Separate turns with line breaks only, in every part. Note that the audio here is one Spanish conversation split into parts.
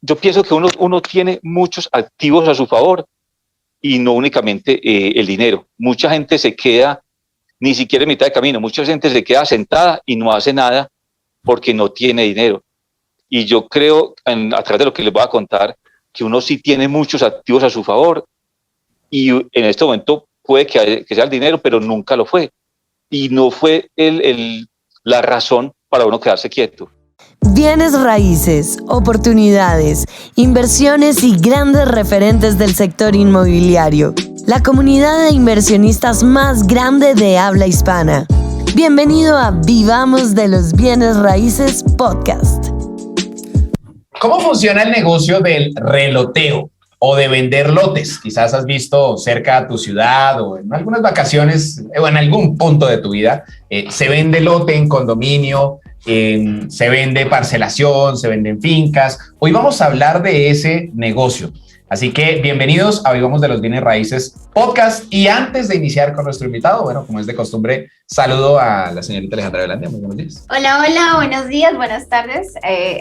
yo pienso que uno tiene muchos activos a su favor y no únicamente el dinero. Mucha gente se queda ni siquiera en mitad de camino, mucha gente se queda sentada y no hace nada porque no tiene dinero. Y yo creo, a través de lo que les voy a contar, que uno sí tiene muchos activos a su favor y en este momento puede que sea el dinero, pero nunca lo fue. Y no fue la razón para uno quedarse quieto.
Bienes raíces, oportunidades, inversiones y grandes referentes del sector inmobiliario. La comunidad de inversionistas más grande de habla hispana. Bienvenido a Vivamos de los Bienes Raíces Podcast.
¿Cómo funciona el negocio del reloteo o de vender lotes? Quizás has visto cerca a tu ciudad o en algunas vacaciones o en algún punto de tu vida. Se vende lote en condominio, se vende parcelación, se venden fincas. Hoy vamos a hablar de ese negocio. Así que bienvenidos a Vivamos de los Bienes Raíces Podcast. Y antes de iniciar con nuestro invitado, bueno, como es de costumbre, saludo a la señorita Alejandra Velandia. Muy buenos días.
Hola, buenos días, buenas tardes.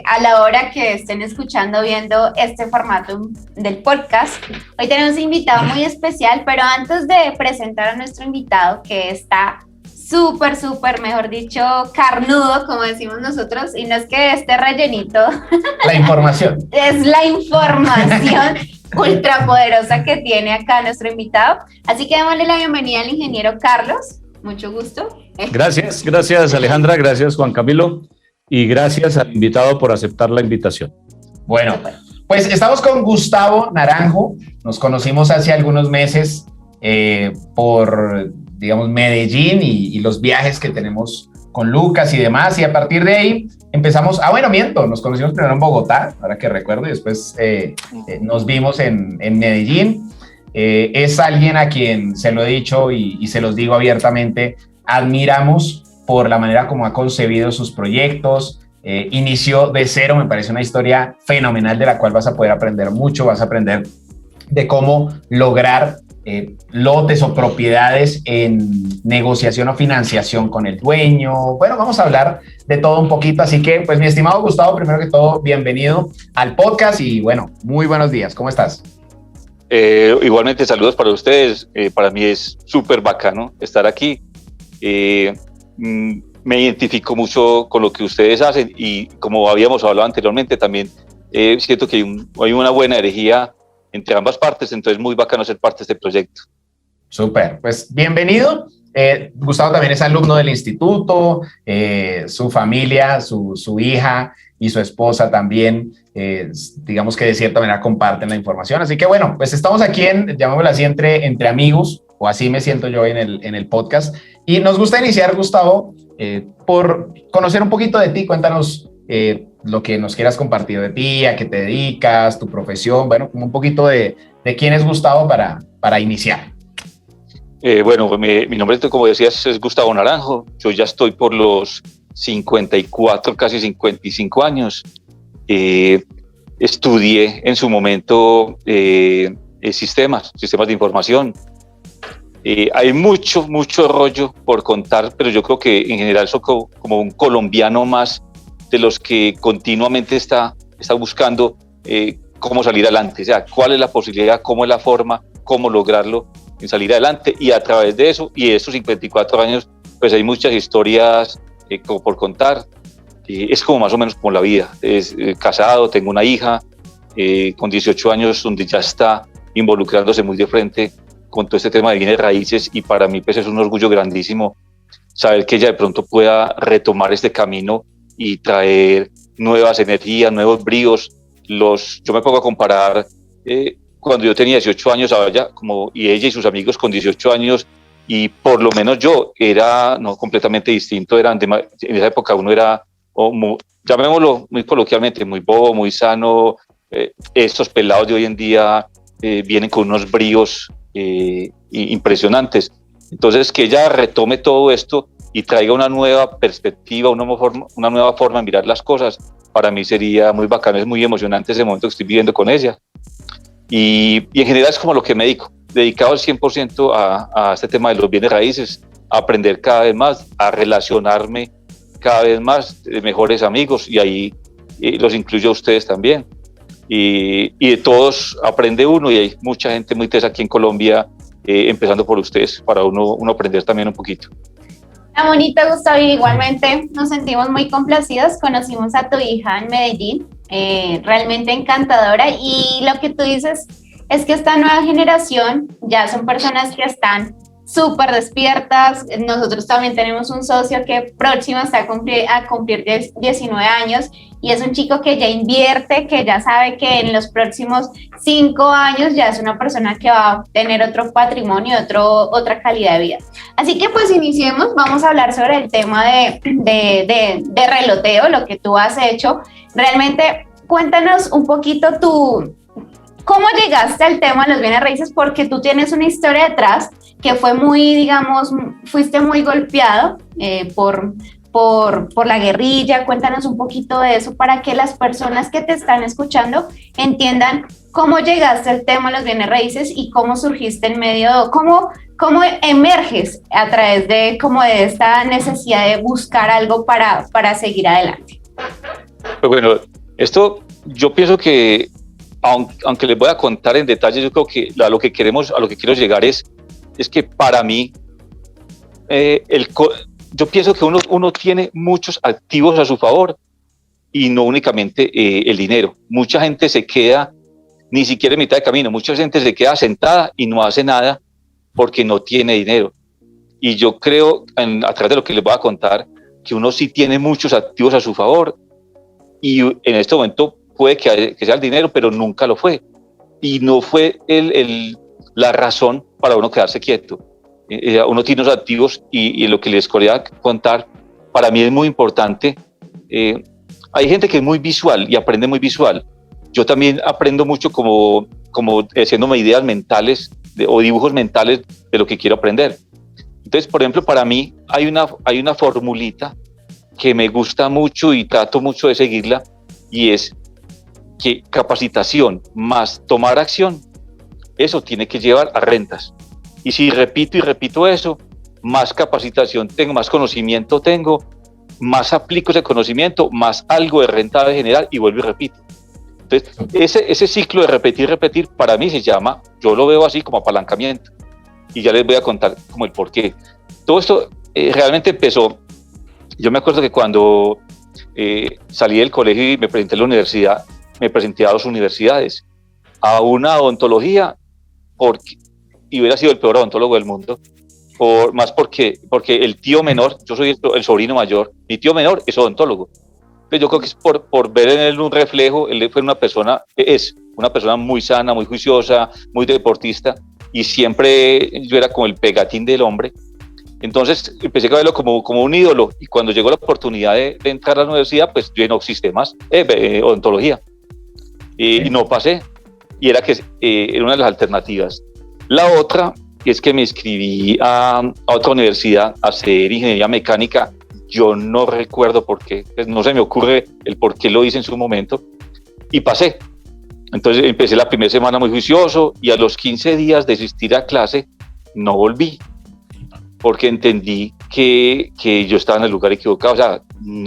A la hora que estén escuchando, viendo este formato del podcast, hoy tenemos un invitado muy especial, pero antes de presentar a nuestro invitado, que está súper, mejor dicho, carnudo, como decimos nosotros, y no es que esté rellenito.
La información.
Es la información ultrapoderosa que tiene acá nuestro invitado. Así que démosle la bienvenida al ingeniero Carlos. Mucho gusto.
Gracias Alejandra, gracias Juan Camilo y gracias al invitado por aceptar la invitación.
Bueno, pues estamos con Gustavo Naranjo. Nos conocimos hace algunos meses por, digamos, Medellín y los viajes que tenemos con Lucas y demás, y a partir de ahí empezamos, nos conocimos primero en Bogotá, ahora que recuerdo, y después nos vimos en Medellín. Es alguien a quien, se lo he dicho y se los digo abiertamente, admiramos por la manera como ha concebido sus proyectos. Inició de cero, me parece una historia fenomenal de la cual vas a poder aprender mucho, vas a aprender de cómo lograr lotes o propiedades en negociación o financiación con el dueño. Bueno, vamos a hablar de todo un poquito, así que pues mi estimado Gustavo, primero que todo, bienvenido al podcast y bueno, muy buenos días, ¿cómo estás?
Igualmente saludos para ustedes, para mí es súper bacano estar aquí, me identifico mucho con lo que ustedes hacen y como habíamos hablado anteriormente también siento que hay una buena energía entre ambas partes, entonces muy bacano ser parte de este proyecto.
Súper, pues bienvenido. Gustavo también es alumno del instituto, su familia, su hija y su esposa también, digamos que de cierta manera comparten la información. Así que bueno, pues estamos aquí llamémoslo así, entre amigos, o así me siento yo en el podcast. Y nos gusta iniciar, Gustavo, por conocer un poquito de ti. Cuéntanos lo que nos quieras compartir de ti, a qué te dedicas, tu profesión, bueno, como un poquito de quién es Gustavo para iniciar.
Bueno, mi nombre, como decías, es Gustavo Naranjo. Yo ya estoy por los 54, casi 55 años. Estudié en su momento sistemas de información. Hay mucho rollo por contar, pero yo creo que en general soy como un colombiano más de los que continuamente está buscando cómo salir adelante, o sea, cuál es la posibilidad, cómo es la forma, cómo lograrlo en salir adelante, y a través de eso y de estos 54 años pues hay muchas historias como por contar. Es como más o menos como la vida, casado, tengo una hija con 18 años donde ya está involucrándose muy de frente con todo este tema de bienes raíces, y para mí pues es un orgullo grandísimo saber que ella de pronto pueda retomar este camino y traer nuevas energías, nuevos bríos. Yo me pongo a comparar cuando yo tenía 18 años a ella, y ella y sus amigos con 18 años, y por lo menos yo era completamente distinto. En esa época uno era, llamémoslo muy coloquialmente, muy bobo, muy sano. Estos pelados de hoy en día vienen con unos bríos impresionantes. Entonces, que ella retome todo esto y traiga una nueva perspectiva, una nueva forma de mirar las cosas, para mí sería muy bacano, es muy emocionante ese momento que estoy viviendo con ella. Y en general es como lo que me dedico, dedicado al 100% a este tema de los bienes raíces, a aprender cada vez más, a relacionarme cada vez más de mejores amigos, y ahí los incluyo a ustedes también. y de todos aprende uno, y hay mucha gente muy tesa aquí en Colombia, empezando por ustedes, para uno aprender también un poquito.
Bonita, Gustavo, y igualmente nos sentimos muy complacidos. Conocimos a tu hija en Medellín, realmente encantadora, y lo que tú dices es que esta nueva generación ya son personas que están súper despiertas. Nosotros también tenemos un socio que próximo está a cumplir 19 años, y es un chico que ya invierte, que ya sabe que en los próximos 5 años ya es una persona que va a tener otro patrimonio, otra calidad de vida. Así que pues iniciemos, vamos a hablar sobre el tema de reloteo, lo que tú has hecho. Realmente cuéntanos un poquito ¿cómo llegaste al tema de los bienes raíces? Porque tú tienes una historia detrás que fue muy, digamos, fuiste muy golpeado por la guerrilla. Cuéntanos un poquito de eso para que las personas que te están escuchando entiendan cómo llegaste al tema de los bienes raíces y cómo surgiste en medio, cómo emerges a través de esta necesidad de buscar algo para seguir adelante.
Pues bueno, esto yo pienso que aunque les voy a contar en detalle, yo creo que a lo que quiero llegar es que para mí, yo pienso que uno tiene muchos activos a su favor y no únicamente el dinero. Mucha gente se queda ni siquiera en mitad de camino, mucha gente se queda sentada y no hace nada porque no tiene dinero. Y yo creo, a través de lo que les voy a contar, que uno sí tiene muchos activos a su favor, y en este momento puede que sea el dinero, pero nunca lo fue. Y no fue la razón para uno quedarse quieto. Uno tiene unos activos, y lo que les quería contar, para mí es muy importante. Hay gente que es muy visual y aprende muy visual. Yo también aprendo mucho como haciéndome ideas mentales o dibujos mentales de lo que quiero aprender. Entonces, por ejemplo, para mí hay una formulita que me gusta mucho y trato mucho de seguirla, y es que capacitación más tomar acción, eso tiene que llevar a rentas. Y si repito y repito eso, más capacitación tengo, más conocimiento tengo, más aplico ese conocimiento, más algo de renta de generar, y vuelvo y repito. Entonces, ese ciclo de repetir, para mí se llama, yo lo veo así como apalancamiento. Y ya les voy a contar como el porqué. Todo esto realmente empezó, yo me acuerdo que cuando salí del colegio y me presenté a la universidad, me presenté a 2 universidades, a una odontología, y hubiera sido el peor odontólogo del mundo, más porque el tío menor, yo soy el sobrino mayor, mi tío menor es odontólogo. Pero yo creo que es por ver en él un reflejo. Él es una persona muy sana, muy juiciosa, muy deportista, y siempre yo era como el pegatín del hombre. Entonces empecé a verlo como un ídolo, y cuando llegó la oportunidad de entrar a la universidad, pues yo no sistemas, odontología. Y no pasé, y era una de las alternativas. La otra es que me inscribí a otra universidad a hacer ingeniería mecánica. Yo no recuerdo por qué, pues no se me ocurre el por qué lo hice en su momento, y pasé. Entonces empecé la primera semana muy juicioso, y a los 15 días de asistir a clase no volví, porque entendí que yo estaba en el lugar equivocado. O sea,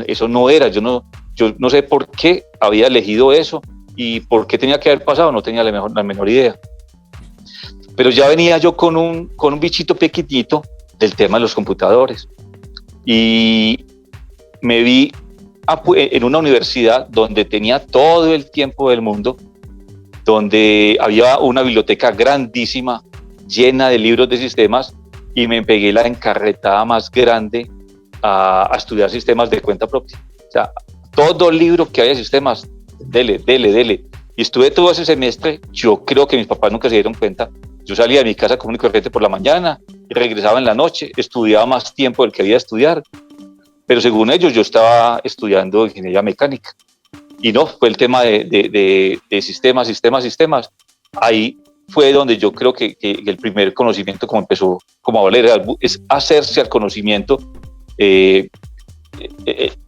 eso no era, yo no sé por qué había elegido eso, y por qué tenía que haber pasado, no tenía la menor idea. Pero ya venía yo con un bichito pequeñito del tema de los computadores, y me vi en una universidad donde tenía todo el tiempo del mundo, donde había una biblioteca grandísima, llena de libros de sistemas, y me pegué la encarretada más grande a estudiar sistemas de cuenta propia. O sea, todo libro que haya de sistemas, dele. Y estuve todo ese semestre. Yo creo que mis papás nunca se dieron cuenta. Yo salía de mi casa común y corriente por la mañana y regresaba en la noche, estudiaba más tiempo del que había de estudiar, pero según ellos yo estaba estudiando ingeniería mecánica. Y no, fue el tema de sistemas. Ahí fue donde yo creo que el primer conocimiento como empezó como a valer, es hacerse al conocimiento,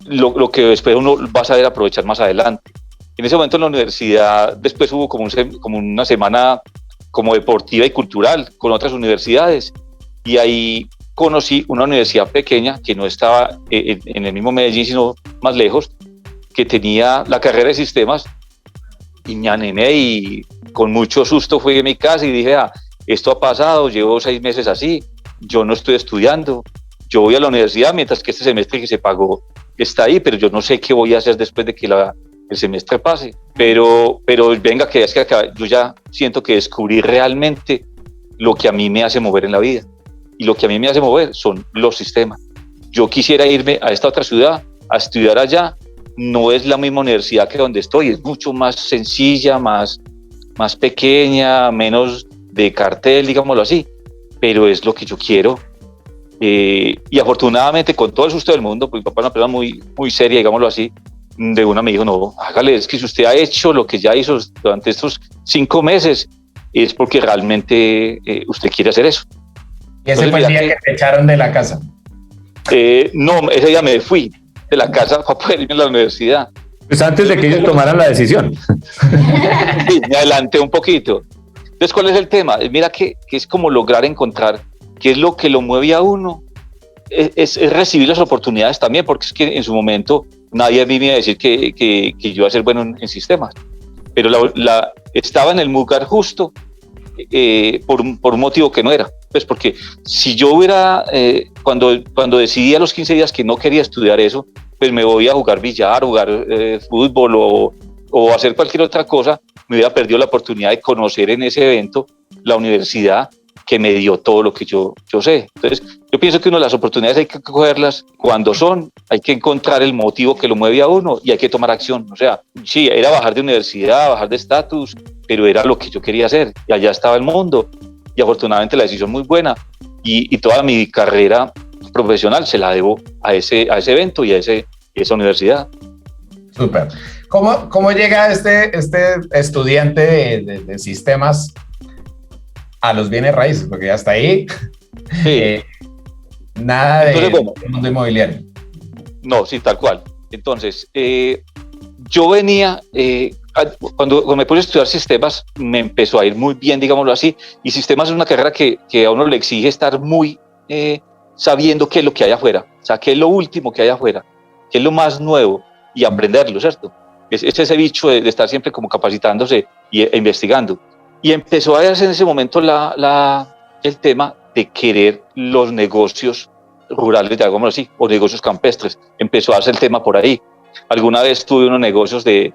lo que después uno va a saber aprovechar más adelante. En ese momento en la universidad, después hubo como una semana como deportiva y cultural con otras universidades, y ahí conocí una universidad pequeña que no estaba en el mismo Medellín, sino más lejos, que tenía la carrera de sistemas, Y me anené y con mucho susto fui a mi casa y dije, esto ha pasado, llevo 6 meses así, yo no estoy estudiando, yo voy a la universidad mientras que este semestre que se pagó está ahí, pero yo no sé qué voy a hacer después de que el semestre pase. Pero venga, que es que acá yo ya siento que descubrí realmente lo que a mí me hace mover en la vida. Y lo que a mí me hace mover son los sistemas. Yo quisiera irme a esta otra ciudad a estudiar allá. No es la misma universidad que donde estoy, es mucho más sencilla, más pequeña, menos de cartel, digámoslo así, pero es lo que yo quiero. Y afortunadamente, con todo el susto del mundo, pues mi papá es una persona muy, muy seria, digámoslo así, de una me dijo, no, hágale, es que si usted ha hecho lo que ya hizo durante estos 5 meses, es porque realmente usted quiere hacer eso.
¿Y ese fue el día que te echaron de la casa?
No, ese día me fui de la casa para poder irme a la universidad.
Pues antes de que ellos tomaran la decisión.
Sí, me adelanté un poquito. Entonces, ¿cuál es el tema? Mira que es como lograr encontrar qué es lo que lo mueve a uno. Es recibir las oportunidades también, porque es que en su momento nadie a mí me iba a decir que yo iba a ser bueno en sistemas. Pero estaba en el lugar justo por un motivo que no era. Pues porque si yo hubiera, cuando decidí a los 15 días que no quería estudiar eso, pues me voy a jugar billar, jugar fútbol o hacer cualquier otra cosa, me hubiera perdido la oportunidad de conocer en ese evento la universidad que me dio todo lo que yo sé. Entonces, yo pienso que las oportunidades hay que cogerlas cuando son, hay que encontrar el motivo que lo mueve a uno y hay que tomar acción. O sea, sí, era bajar de universidad, bajar de estatus, pero era lo que yo quería hacer y allá estaba el mundo. Y afortunadamente la decisión muy buena y toda mi carrera profesional se la debo a ese evento y a esa universidad.
Súper. ¿Cómo llega este estudiante de sistemas a los bienes raíces? Porque hasta ahí
sí.
Nada de mundo inmobiliario.
No, sí, tal cual. Entonces, yo venía, cuando me puse a estudiar sistemas, me empezó a ir muy bien, digámoslo así, y sistemas es una carrera que a uno le exige estar muy sabiendo qué es lo que hay afuera, o sea, qué es lo último que hay afuera, qué es lo más nuevo, y aprenderlo, ¿cierto? Es ese bicho de estar siempre como capacitándose e investigando. Y empezó a darse en ese momento el tema de querer los negocios rurales, digámoslo así, o negocios campestres. Empezó a darse el tema por ahí. Alguna vez tuve unos negocios de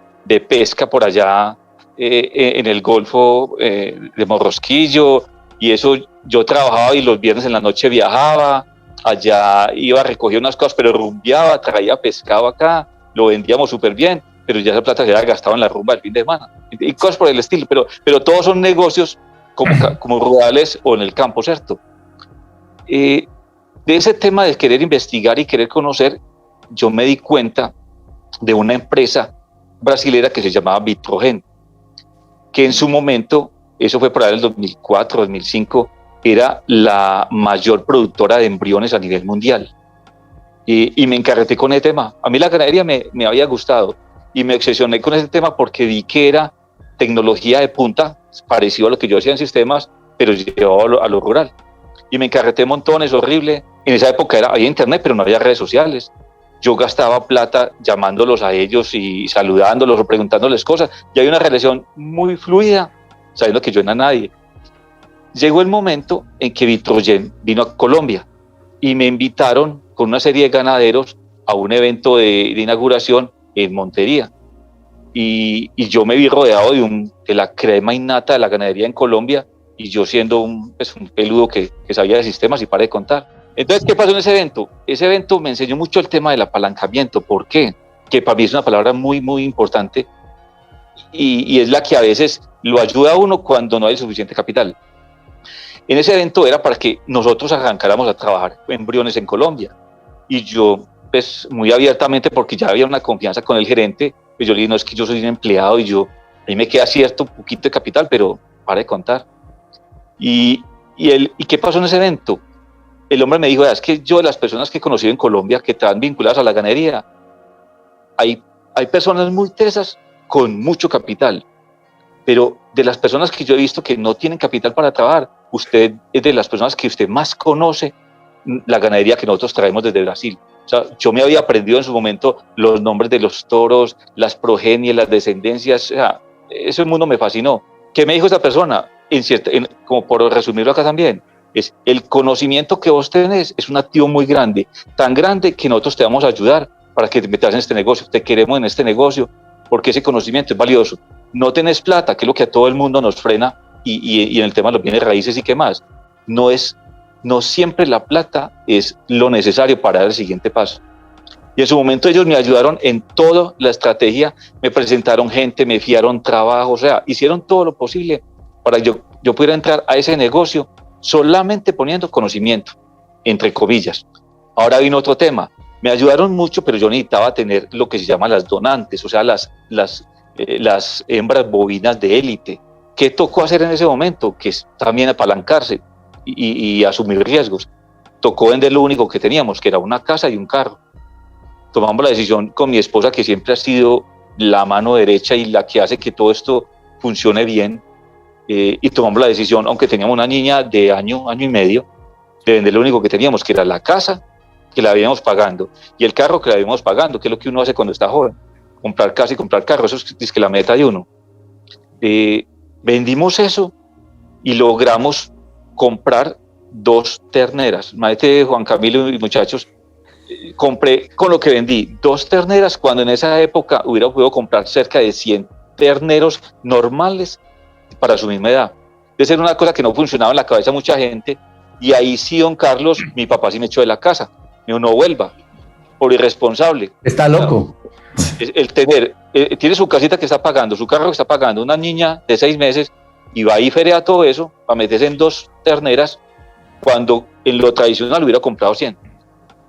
pesca por allá en el Golfo de Morrosquillo, y eso yo trabajaba y los viernes en la noche viajaba, allá iba a recoger unas cosas, pero rumbeaba, traía pescado acá, lo vendíamos súper bien, pero ya esa plata se había gastado en la rumba del fin de semana, y cosas por el estilo, pero todos son negocios como rurales o en el campo, ¿cierto? De ese tema de querer investigar y querer conocer, yo me di cuenta de una empresa brasilera que se llamaba Vitrogen, que en su momento, eso fue por ahí en el 2004, 2005, era la mayor productora de embriones a nivel mundial. Y me encarreté con ese tema. A mí la ganadería me había gustado y me obsesioné con ese tema porque vi que era tecnología de punta, parecido a lo que yo hacía en sistemas, pero llevado a lo rural. Y me encarreté montones, horrible. En esa época había internet, pero no había redes sociales. Yo gastaba plata llamándolos a ellos y saludándolos o preguntándoles cosas. Y hay una relación muy fluida, sabiendo que yo no era nadie. Llegó el momento en que Vitrogen vino a Colombia y me invitaron con una serie de ganaderos a un evento de inauguración en Montería. Y yo me vi rodeado de la crema innata de la ganadería en Colombia, y yo siendo un peludo que sabía de sistemas y paré de contar. Entonces, ¿qué pasó en ese evento? Ese evento me enseñó mucho el tema del apalancamiento. ¿Por qué? Que para mí es una palabra muy, muy importante y es la que a veces lo ayuda a uno cuando no hay suficiente capital. En ese evento era para que nosotros arrancáramos a trabajar embriones en Colombia. Y yo, pues muy abiertamente, porque ya había una confianza con el gerente, pues yo le dije, no, es que yo soy un empleado y ahí me queda cierto poquito de capital, pero para de contar. ¿Y qué pasó en ese evento? El hombre me dijo, es que yo de las personas que he conocido en Colombia que están vinculadas a la ganadería, hay personas muy tesas con mucho capital, pero de las personas que yo he visto que no tienen capital para trabajar, usted es de las personas que usted más conoce la ganadería que nosotros traemos desde Brasil. O sea, yo me había aprendido en su momento los nombres de los toros, las progenies, las descendencias, o sea, ese mundo me fascinó. ¿Qué me dijo esta persona? Como por resumirlo acá también, es el conocimiento que vos tenés es un activo muy grande, tan grande que nosotros te vamos a ayudar para que te metas en este negocio, te queremos en este negocio, porque ese conocimiento es valioso. No tenés plata, que es lo que a todo el mundo nos frena, y en el tema de los bienes raíces y qué más, no siempre la plata es lo necesario para dar el siguiente paso. Y en su momento ellos me ayudaron en toda la estrategia, me presentaron gente, me fiaron trabajo, o sea, hicieron todo lo posible para que yo pudiera entrar a ese negocio solamente poniendo conocimiento, entre comillas. Ahora vino otro tema, me ayudaron mucho, pero yo necesitaba tener lo que se llama las donantes, o sea, las hembras bovinas de élite. ¿Qué tocó hacer en ese momento? Que es también apalancarse y asumir riesgos. Tocó vender lo único que teníamos, que era una casa y un carro. Tomamos la decisión con mi esposa, que siempre ha sido la mano derecha y la que hace que todo esto funcione bien, y tomamos la decisión, aunque teníamos una niña de año y medio, de vender lo único que teníamos, que era la casa, que la habíamos pagando, y el carro, que la habíamos pagando, que es lo que uno hace cuando está joven, comprar casa y comprar carro, eso es que la meta de uno. Vendimos eso y logramos comprar 2 terneras. Maete, Juan Camilo y muchachos, compré con lo que vendí 2 terneras, cuando en esa época hubiera podido comprar cerca de 100 terneros normales para su misma edad. Esa era una cosa que no funcionaba en la cabeza de mucha gente, y ahí sí, don Carlos, mi papá sí me echó de la casa. Me dijo, no vuelva, por irresponsable.
Está loco.
El tener, tiene su casita que está pagando, su carro que está pagando, una niña de 6 meses, y va y ferea todo eso para meterse en 2 terneras, cuando en lo tradicional hubiera comprado 100.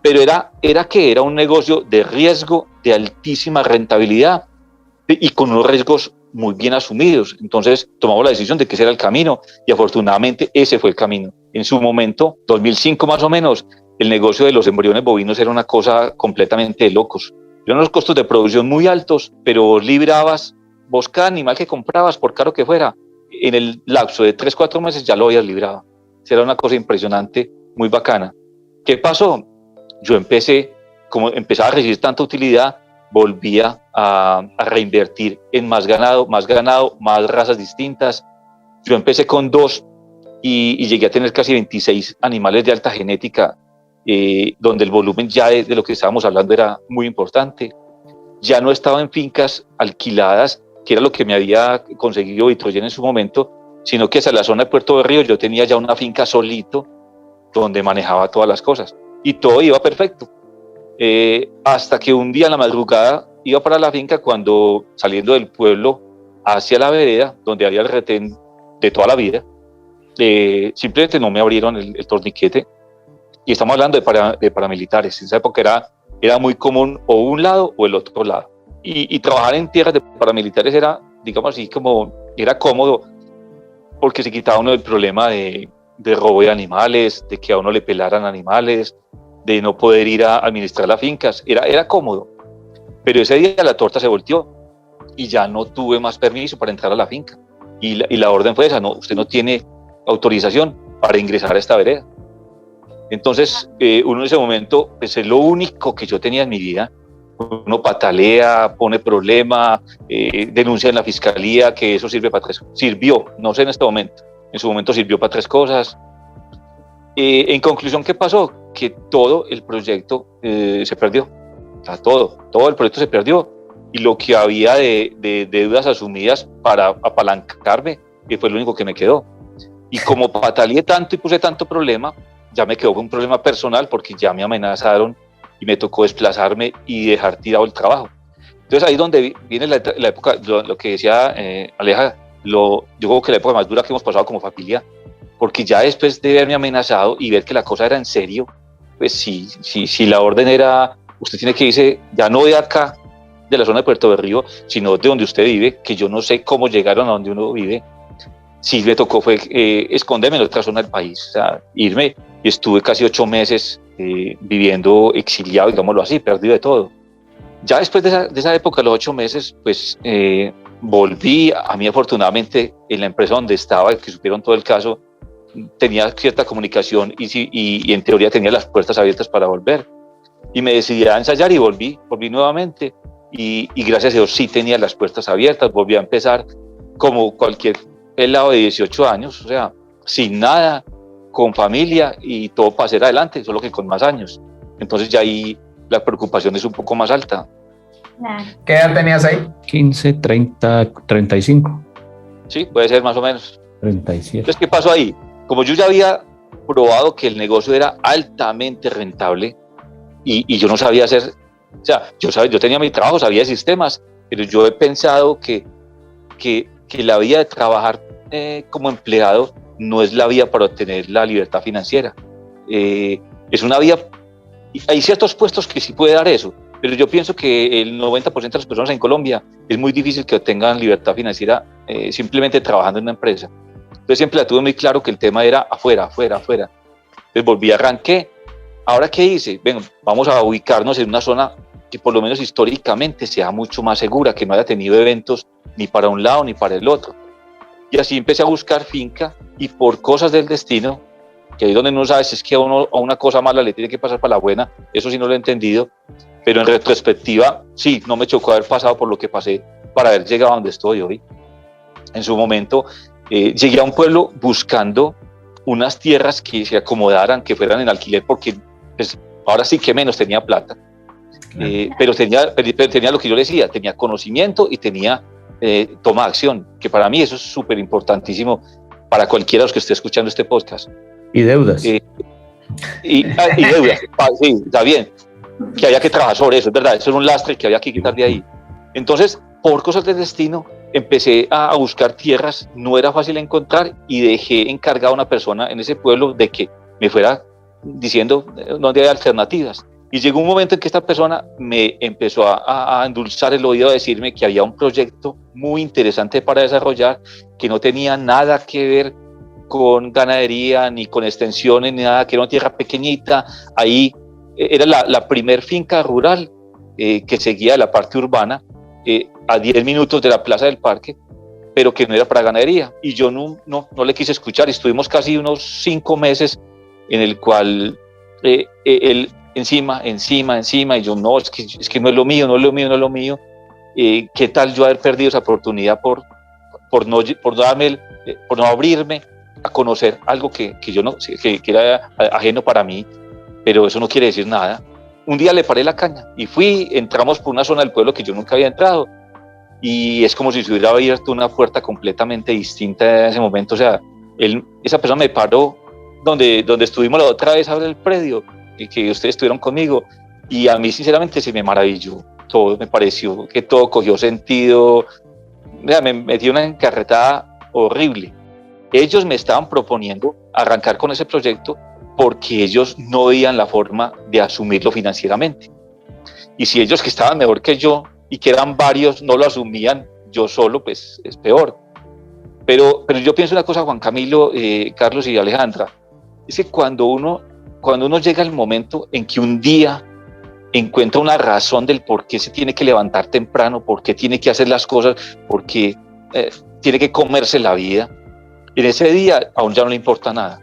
Pero era un negocio de riesgo, de altísima rentabilidad, y con unos riesgos muy bien asumidos. Entonces tomamos la decisión de que ese era el camino, y afortunadamente ese fue el camino. En su momento, 2005 más o menos, el negocio de los embriones bovinos era una cosa completamente de locos. Eran unos costos de producción muy altos, pero vos librabas, vos cada animal que comprabas, por caro que fuera, en el lapso de 3-4 meses ya lo habías librado. Era una cosa impresionante, muy bacana. ¿Qué pasó? Yo empezaba a recibir tanta utilidad, volvía a reinvertir en más ganado, más razas distintas. Yo empecé con 2 y llegué a tener casi 26 animales de alta genética, donde el volumen ya de lo que estábamos hablando era muy importante. Ya no estaba en fincas alquiladas, que era lo que me había conseguido Vitrogen en su momento, sino que hacia la zona de Puerto de Río yo tenía ya una finca solito, donde manejaba todas las cosas, y todo iba perfecto. Hasta que un día en la madrugada iba para la finca, cuando saliendo del pueblo hacia la vereda, donde había el retén de toda la vida, simplemente no me abrieron el torniquete, y estamos hablando de paramilitares. En esa época era muy común o un lado o el otro lado, y trabajar en tierras de paramilitares era, digamos así, era cómodo, porque se quitaba uno el problema de robo de animales, de que a uno le pelaran animales, de no poder ir a administrar las fincas. Era cómodo. Pero ese día la torta se volteó y ya no tuve más permiso para entrar a la finca. Y la orden fue esa: no, usted no tiene autorización para ingresar a esta vereda. Entonces, uno en ese momento, pues es lo único que yo tenía en mi vida. Uno patalea, pone problema, denuncia en la fiscalía, que eso sirve para 3. Sirvió, no sé en este momento. En su momento sirvió para 3 cosas. En conclusión, ¿qué pasó? Que todo el proyecto se perdió. O sea, todo el proyecto se perdió. Y lo que había de deudas asumidas para apalancarme, que fue lo único que me quedó. Y como pataleé tanto y puse tanto problema, ya me quedó un problema personal, porque ya me amenazaron y me tocó desplazarme y dejar tirado el trabajo. Entonces ahí es donde viene la época, lo que decía Aleja, yo creo que la época más dura que hemos pasado como familia, porque ya después de verme amenazado y ver que la cosa era en serio, pues si la orden era, usted tiene que irse, ya no de acá, de la zona de Puerto de Río, sino de donde usted vive, que yo no sé cómo llegaron a donde uno vive. Sí me tocó fue esconderme en otra zona del país, o sea, irme, y estuve casi 8 meses viviendo exiliado, digámoslo así, perdido de todo. Ya después de esa época, los 8 meses, pues volví. A mí, afortunadamente, en la empresa donde estaba, que supieron todo el caso, tenía cierta comunicación y en teoría tenía las puertas abiertas para volver. Y me decidí a ensayar y volví nuevamente. Y gracias a Dios sí tenía las puertas abiertas, volví a empezar. como cualquier pelado de 18 años, o sea, sin nada, con familia y todo para hacer adelante, solo que con más años. Entonces ya ahí la preocupación es un poco más alta.
Claro.
¿Qué edad tenías ahí?
15, 30, 35,
Sí, puede ser más o menos.
37.
Entonces, ¿qué pasó ahí? Como yo ya había probado que el negocio era altamente rentable y yo no sabía hacer, o sea, yo tenía mi trabajo, sabía de sistemas, pero yo he pensado que la vía de trabajar como empleado no es la vía para obtener la libertad financiera. Es una vía, hay ciertos puestos que sí puede dar eso, pero yo pienso que el 90% de las personas en Colombia es muy difícil que obtengan libertad financiera simplemente trabajando en una empresa. Entonces siempre la tuve muy claro que el tema era afuera. Entonces volví, arranqué. ¿Ahora qué hice? Bueno, vamos a ubicarnos en una zona que por lo menos históricamente sea mucho más segura, que no haya tenido eventos ni para un lado ni para el otro. Y así empecé a buscar finca y por cosas del destino, que ahí donde no sabes es que a una cosa mala le tiene que pasar para la buena, eso sí no lo he entendido, pero en retrospectiva sí, no me chocó haber pasado por lo que pasé para haber llegado a donde estoy hoy. En su momento llegué a un pueblo buscando unas tierras que se acomodaran, que fueran en alquiler, porque pues, ahora sí que menos tenía plata, pero tenía lo que yo le decía, tenía conocimiento y tenía toma de acción, que para mí eso es súper importantísimo para cualquiera de los que esté escuchando este podcast.
Y deudas.
Y deudas, sí, está bien, que había que trabajar sobre eso, es verdad, eso era un lastre que había que quitar de ahí. Entonces, por cosas del destino, empecé a buscar tierras, no era fácil encontrar y dejé encargado a una persona en ese pueblo de que me fuera diciendo dónde hay alternativas. Y llegó un momento en que esta persona me empezó a endulzar el oído, a decirme que había un proyecto muy interesante para desarrollar, que no tenía nada que ver con ganadería, ni con extensiones, ni nada, que era una tierra pequeñita. Ahí era la primer finca rural que seguía de la parte urbana, a 10 minutos de la plaza del parque, pero que no era para ganadería. Y yo no le quise escuchar. Estuvimos casi unos 5 meses en el cual él encima, y yo no, es que no es lo mío. ¿Qué tal yo haber perdido esa oportunidad por no abrirme a conocer algo que yo no, que era ajeno para mí? Pero eso no quiere decir nada. Un día le paré la caña y entramos por una zona del pueblo que yo nunca había entrado y es como si se hubiera abierto una puerta completamente distinta en ese momento. O sea, esa persona me paró donde estuvimos la otra vez a ver el predio y que ustedes estuvieron conmigo, y a mí sinceramente se me maravilló todo, me pareció que todo cogió sentido. Me metí una encarretada horrible. Ellos me estaban proponiendo arrancar con ese proyecto porque ellos no veían la forma de asumirlo financieramente. Y si ellos, que estaban mejor que yo y que eran varios, no lo asumían, yo solo, pues es peor. Pero yo pienso una cosa, Juan Camilo, Carlos y Alejandra, es que cuando uno llega al momento en que un día encuentra una razón del por qué se tiene que levantar temprano, por qué tiene que hacer las cosas, por qué tiene que comerse la vida, en ese día aún ya no le importa nada.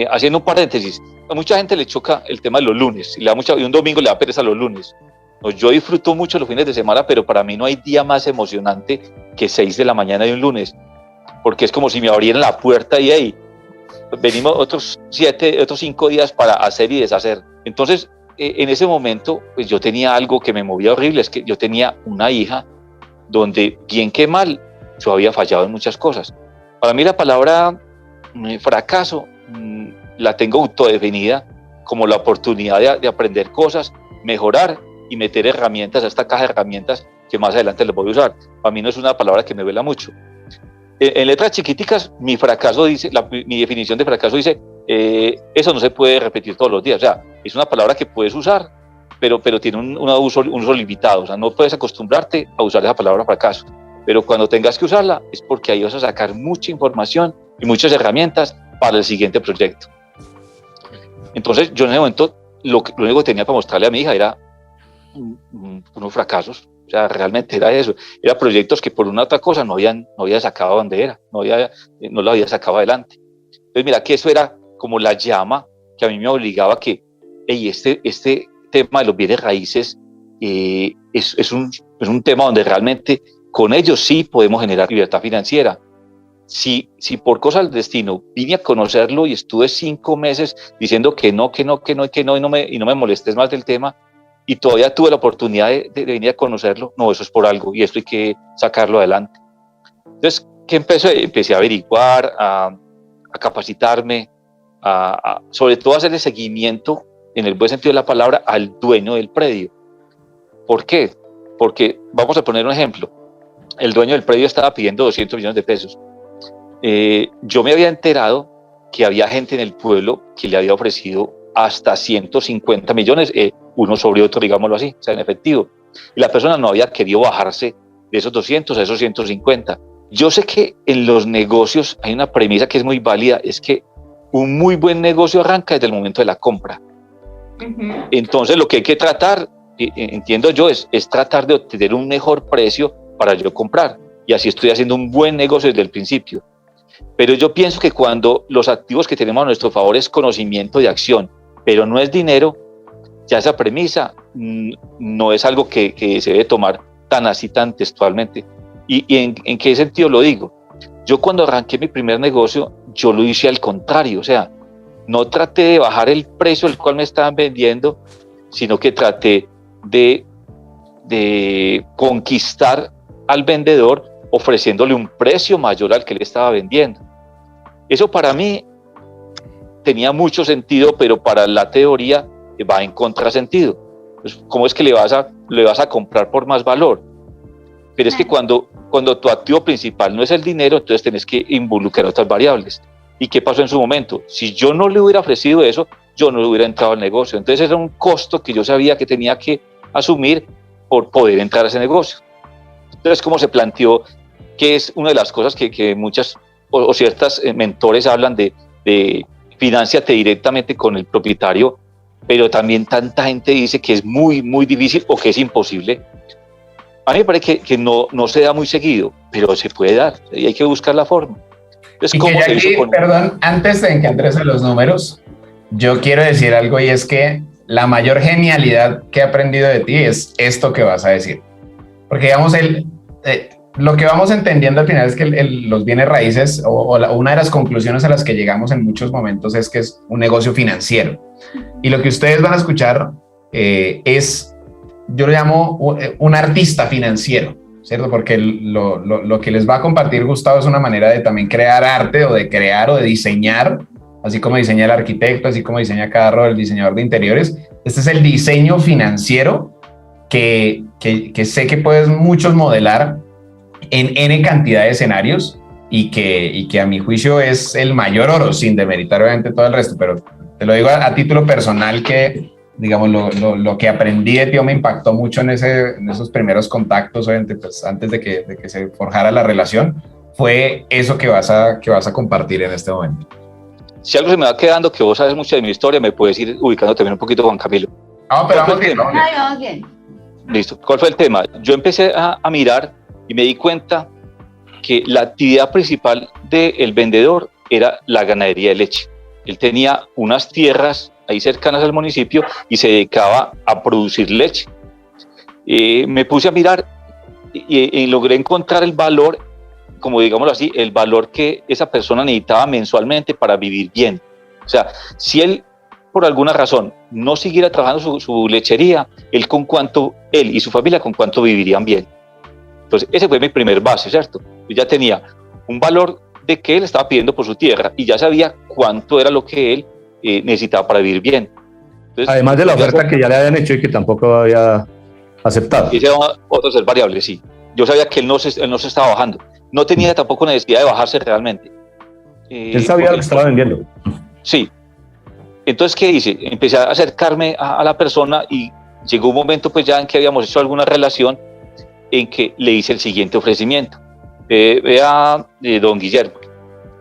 Haciendo un paréntesis, a mucha gente le choca el tema de los lunes y un domingo le da pereza a los lunes. No, yo disfruto mucho los fines de semana, pero para mí no hay día más emocionante que 6 de la mañana de un lunes, porque es como si me abrieran la puerta y hey, venimos otros 5 días para hacer y deshacer. Entonces, en ese momento, pues yo tenía algo que me movía horrible, es que yo tenía una hija donde, bien que mal, yo había fallado en muchas cosas. Para mí la palabra fracaso la tengo autodefinida como la oportunidad de aprender cosas, mejorar y meter herramientas a esta caja de herramientas que más adelante les voy a usar. Para mí no es una palabra que me duela mucho. En letras chiquiticas, mi definición de fracaso dice, eso no se puede repetir todos los días. O sea, es una palabra que puedes usar, pero tiene un uso limitado. O sea, no puedes acostumbrarte a usar esa palabra fracaso. Pero cuando tengas que usarla, es porque ahí vas a sacar mucha información y muchas herramientas para el siguiente proyecto. Entonces, yo en ese momento, lo único que tenía para mostrarle a mi hija era unos fracasos. O sea, realmente era eso. Eran proyectos que por una u otra cosa no había sacado bandera, no lo había sacado adelante. Entonces, mira, que eso era como la llama que a mí me obligaba a que, hey, este tema de los bienes raíces es un tema donde realmente con ellos sí podemos generar libertad financiera. Si por cosas del destino vine a conocerlo y estuve 5 meses diciendo que no, y no me molestes más del tema, y todavía tuve la oportunidad de venir a conocerlo, no, eso es por algo, y esto hay que sacarlo adelante. Entonces, ¿qué empecé a averiguar, a capacitarme, sobre todo a hacerle seguimiento, en el buen sentido de la palabra, al dueño del predio? ¿Por qué? Porque, vamos a poner un ejemplo, el dueño del predio estaba pidiendo 200 millones de pesos. Yo me había enterado que había gente en el pueblo que le había ofrecido hasta 150 millones, uno sobre otro, digámoslo así, o sea, en efectivo. Y la persona no había querido bajarse de esos 200 a esos 150. Yo sé que en los negocios hay una premisa que es muy válida, es que un muy buen negocio arranca desde el momento de la compra. Uh-huh. Entonces, lo que hay que tratar, entiendo yo, es tratar de obtener un mejor precio para yo comprar. Y así estoy haciendo un buen negocio desde el principio. Pero yo pienso que cuando los activos que tenemos a nuestro favor es conocimiento y acción, pero no es dinero, ya esa premisa no es algo que se debe tomar tan así, tan textualmente. ¿Y en qué sentido lo digo? Yo cuando arranqué mi primer negocio, yo lo hice al contrario, o sea, no traté de bajar el precio al cual me estaban vendiendo, sino que traté de conquistar al vendedor ofreciéndole un precio mayor al que le estaba vendiendo. Eso para mí tenía mucho sentido, pero para la teoría va en contrasentido. Pues, ¿cómo es que le vas a comprar por más valor? Pero es que cuando tu activo principal no es el dinero, entonces tenés que involucrar otras variables. ¿Y qué pasó en su momento? Si yo no le hubiera ofrecido eso, yo no hubiera entrado al negocio. Entonces era un costo que yo sabía que tenía que asumir por poder entrar a ese negocio. Entonces, ¿cómo se planteó? Que es una de las cosas que muchas o ciertas mentores hablan de financiate directamente con el propietario, pero también tanta gente dice que es muy, muy difícil o que es imposible. A mí me parece que no se da muy seguido, pero se puede dar y hay que buscar la forma. Entonces,
¿cómo se hizo con... Perdón, antes de que entres a los números, yo quiero decir algo, y es que la mayor genialidad que he aprendido de ti es esto que vas a decir. Porque digamos, lo que vamos entendiendo al final es que los bienes raíces una de las conclusiones a las que llegamos en muchos momentos es que es un negocio financiero. Y lo que ustedes van a escuchar es, yo lo llamo un artista financiero, ¿cierto? Porque lo que les va a compartir Gustavo es una manera de también crear arte o de crear o de diseñar, así como diseña el arquitecto, así como diseña carro, el diseñador de interiores. Este es el diseño financiero que sé que puedes muchos modelar en N cantidad de escenarios y que a mi juicio es el mayor oro, sin demeritar obviamente todo el resto, pero te lo digo a título personal que, digamos, lo que aprendí de ti me impactó mucho en esos primeros contactos, obviamente, pues, antes de que se forjara la relación, fue eso que vas a compartir en este momento.
Si algo se me va quedando, que vos sabes mucho de mi historia, me puedes ir ubicando también un poquito, Juan Camilo.
Pero vamos bien.
Vamos bien.
Listo. ¿Cuál fue el tema? Yo empecé a mirar y me di cuenta que la actividad principal del vendedor era la ganadería de leche. Él tenía unas tierras ahí cercanas al municipio y se dedicaba a producir leche. Me puse a mirar y logré encontrar el valor, como digámoslo así, el valor que esa persona necesitaba mensualmente para vivir bien. O sea, si él por alguna razón no siguiera trabajando su lechería, él y su familia con cuánto vivirían bien. Entonces, ese fue mi primer base, ¿cierto? Yo ya tenía un valor de que él estaba pidiendo por su tierra y ya sabía cuánto era lo que él necesitaba para vivir bien. Entonces, además de la oferta que ya le habían hecho y que tampoco había aceptado. Esa era otra ser variable, sí. Yo sabía que él no se estaba bajando. No tenía tampoco necesidad de bajarse realmente.
Él sabía lo que estaba vendiendo.
Sí. Entonces, ¿qué hice? Empecé a acercarme a la persona y llegó un momento pues ya en que habíamos hecho alguna relación en que le hice el siguiente ofrecimiento. Vea, don Guillermo,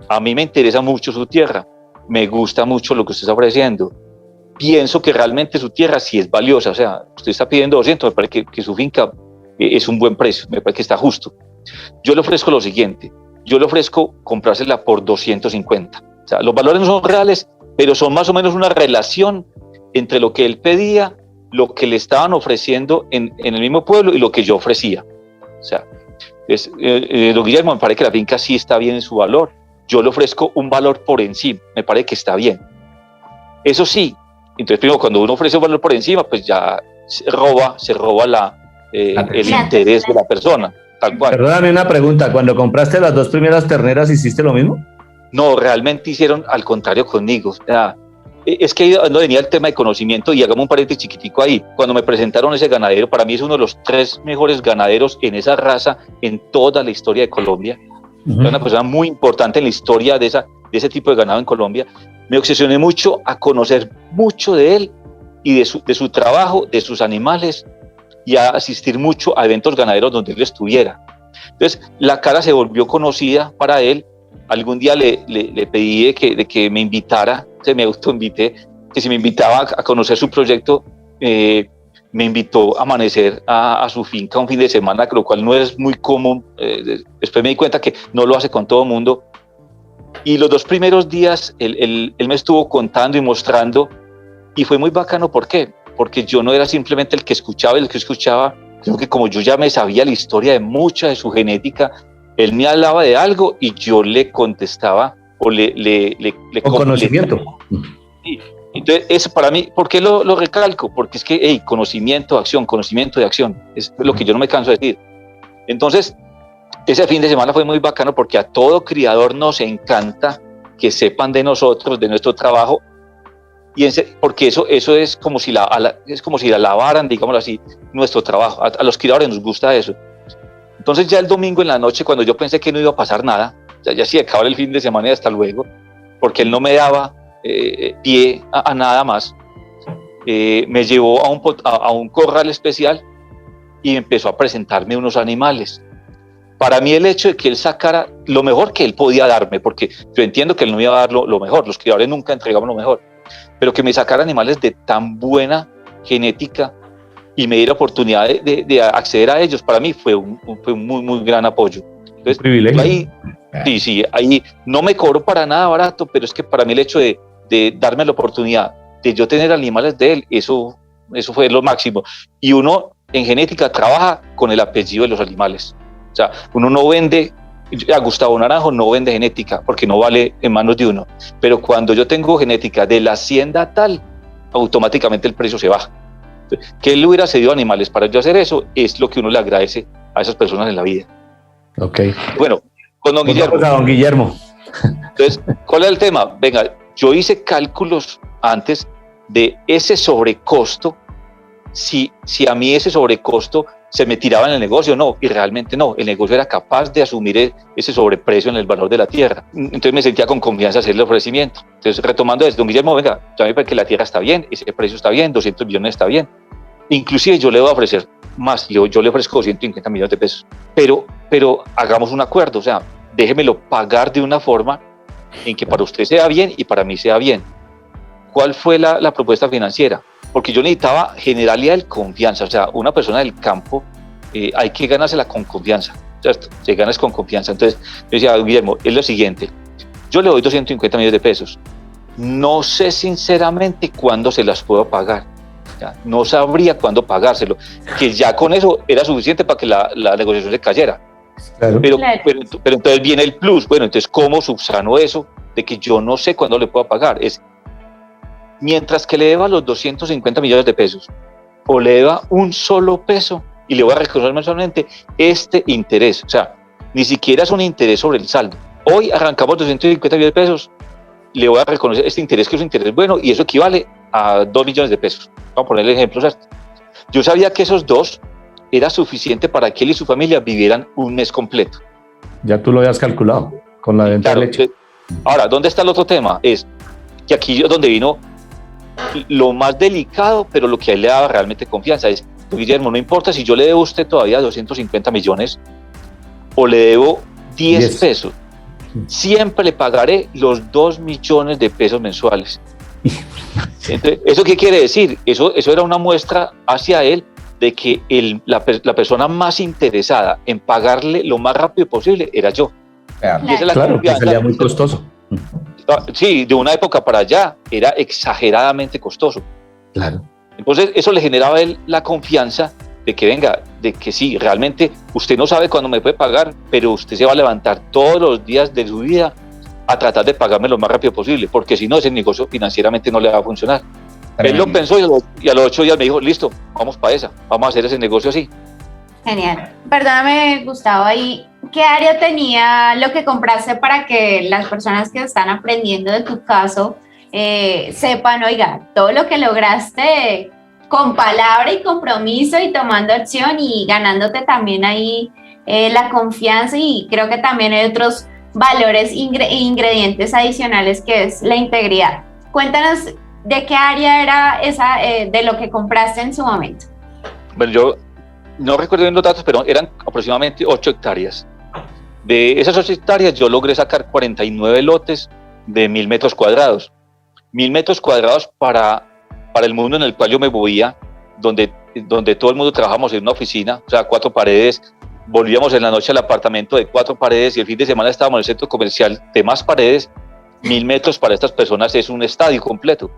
a mí me interesa mucho su tierra, me gusta mucho lo que usted está ofreciendo, pienso que realmente su tierra sí es valiosa, o sea, usted está pidiendo 200, me parece que su finca es un buen precio, me parece que está justo. Yo le ofrezco lo siguiente, yo le ofrezco comprársela por 250. O sea, los valores no son reales, pero son más o menos una relación entre lo que él pedía, lo que le estaban ofreciendo en el mismo pueblo y lo que yo ofrecía. O sea, Don Guillermo, me parece que la finca sí está bien en su valor. Yo le ofrezco un valor por encima, me parece que está bien. Eso sí, entonces primero cuando uno ofrece un valor por encima, pues ya se roba el interés de la persona, tal cual.
Perdóname una pregunta, cuando compraste las 2 primeras terneras, ¿hiciste lo mismo?
No, realmente hicieron al contrario conmigo. O sea, es que ahí no venía el tema de conocimiento y hagamos un paréntesis chiquitico ahí. Cuando me presentaron ese ganadero, para mí es uno de los 3 mejores ganaderos en esa raza en toda la historia de Colombia. Es una persona muy importante en la historia de ese tipo de ganado en Colombia. Me obsesioné mucho a conocer mucho de él y de su trabajo, de sus animales, y a asistir mucho a eventos ganaderos donde él estuviera. Entonces, la cara se volvió conocida para él. Algún día le pedí de que me invitara, me autoinvité, que si me invitaba a conocer su proyecto, me invitó a amanecer a su finca un fin de semana, lo cual no es muy común. Después me di cuenta que no lo hace con todo el mundo. Y los 2 primeros días él me estuvo contando y mostrando, y fue muy bacano. ¿Por qué? Porque yo no era simplemente el que escuchaba, sino que como yo ya me sabía la historia de mucha de su genética, él me hablaba de algo y yo le contestaba o le
con conocimiento.
Sí. Entonces, eso para mí, ¿por qué lo recalco? Porque es que, conocimiento de acción, es lo que yo no me canso de decir. Entonces, ese fin de semana fue muy bacano porque a todo criador nos encanta que sepan de nosotros, de nuestro trabajo, porque eso es como si la alabaran, digámoslo así, nuestro trabajo. A los criadores nos gusta eso. Entonces ya el domingo en la noche, cuando yo pensé que no iba a pasar nada, ya sí acababa el fin de semana y hasta luego, porque él no me daba pie a nada más, me llevó a un corral especial y empezó a presentarme unos animales. Para mí el hecho de que él sacara lo mejor que él podía darme, porque yo entiendo que él no me iba a dar lo mejor, los criadores nunca entregamos lo mejor, pero que me sacara animales de tan buena genética y me diera oportunidad de acceder a ellos, para mí fue un muy, muy gran apoyo. Entonces,
un privilegio.
Ahí no me cobro para nada barato, pero es que para mí el hecho de darme la oportunidad de yo tener animales de él, eso fue lo máximo. Y uno en genética trabaja con el apellido de los animales. O sea, uno no vende, a Gustavo Naranjo no vende genética porque no vale en manos de uno, pero cuando yo tengo genética de la hacienda tal, automáticamente el precio se baja. Entonces, que él hubiera cedido animales para yo hacer eso es lo que uno le agradece a esas personas en la vida.
Ok.
Bueno, con don Guillermo.
Don Guillermo.
Entonces, ¿cuál es el tema? Venga, yo hice cálculos antes de ese sobrecosto, si a mí ese sobrecosto se me tiraba en el negocio, no, y realmente no, el negocio era capaz de asumir ese sobreprecio en el valor de la tierra. Entonces me sentía con confianza hacer el ofrecimiento. Entonces, retomando esto, don Guillermo, venga, ya me parece que la tierra está bien, ese precio está bien, 200 millones está bien. Inclusive yo le voy a ofrecer más, yo le ofrezco 250 millones de pesos, pero hagamos un acuerdo, o sea, déjemelo pagar de una forma en que para usted sea bien y para mí sea bien. ¿Cuál fue la propuesta financiera? Porque yo necesitaba generarle confianza, o sea, una persona del campo hay que ganársela con confianza, ¿cierto? Se gana con confianza. Entonces, yo decía, Guillermo, es lo siguiente, yo le doy 250 millones de pesos, no sé sinceramente cuándo se las puedo pagar, ¿ya? No sabría cuándo pagárselo, que ya con eso era suficiente para que la negociación se cayera. Claro. Pero entonces viene el plus, bueno, entonces ¿cómo subsano eso de que yo no sé cuándo le puedo pagar? Mientras que le deba los 250 millones de pesos o le deba un solo peso y le voy a reconocer mensualmente este interés, o sea, ni siquiera es un interés sobre el saldo. Hoy arrancamos 250 millones de pesos, le voy a reconocer este interés que es un interés bueno y eso equivale a 2 millones de pesos. Vamos a ponerle ejemplos. Yo sabía que esos 2 era suficiente para que él y su familia vivieran un mes completo.
Ya tú lo habías calculado con la venta de leche.
Ahora, ¿dónde está el otro tema? Es que aquí es donde vino lo más delicado, pero lo que a él le daba realmente confianza es, Guillermo, no importa si yo le debo a usted todavía 250 millones o le debo 10 pesos, siempre le pagaré los 2 millones de pesos mensuales. Entonces, ¿eso qué quiere decir? Eso era una muestra hacia él de que la persona más interesada en pagarle lo más rápido posible era yo.
Claro,
y esa es
claro, que salía muy costoso.
Sí, de una época para allá era exageradamente costoso.
Claro.
Entonces eso le generaba a él la confianza de que venga, de que sí, realmente usted no sabe cuándo me puede pagar, pero usted se va a levantar todos los días de su vida a tratar de pagarme lo más rápido posible, porque si no, ese negocio financieramente no le va a funcionar. Tremendo. Él lo pensó y a los 8 días me dijo, listo, vamos para esa, vamos a hacer ese negocio así.
Genial. Perdóname, Gustavo, ahí, ¿qué área tenía lo que compraste para que las personas que están aprendiendo de tu caso sepan, oiga, todo lo que lograste con palabra y compromiso y tomando acción y ganándote también ahí la confianza, y creo que también hay otros valores e ingredientes adicionales que es la integridad? Cuéntanos de qué área era esa de lo que compraste en su momento.
Bueno, yo no recuerdo bien los datos, pero eran aproximadamente 8 hectáreas. De esas 8 hectáreas yo logré sacar 49 lotes de 1.000 metros cuadrados. 1.000 metros cuadrados para el mundo en el cual yo me movía, donde todo el mundo trabajamos en una oficina, o sea, 4 paredes, volvíamos en la noche al apartamento de 4 paredes y el fin de semana estábamos en el centro comercial de más paredes. 1.000 metros para estas personas es un estadio completo.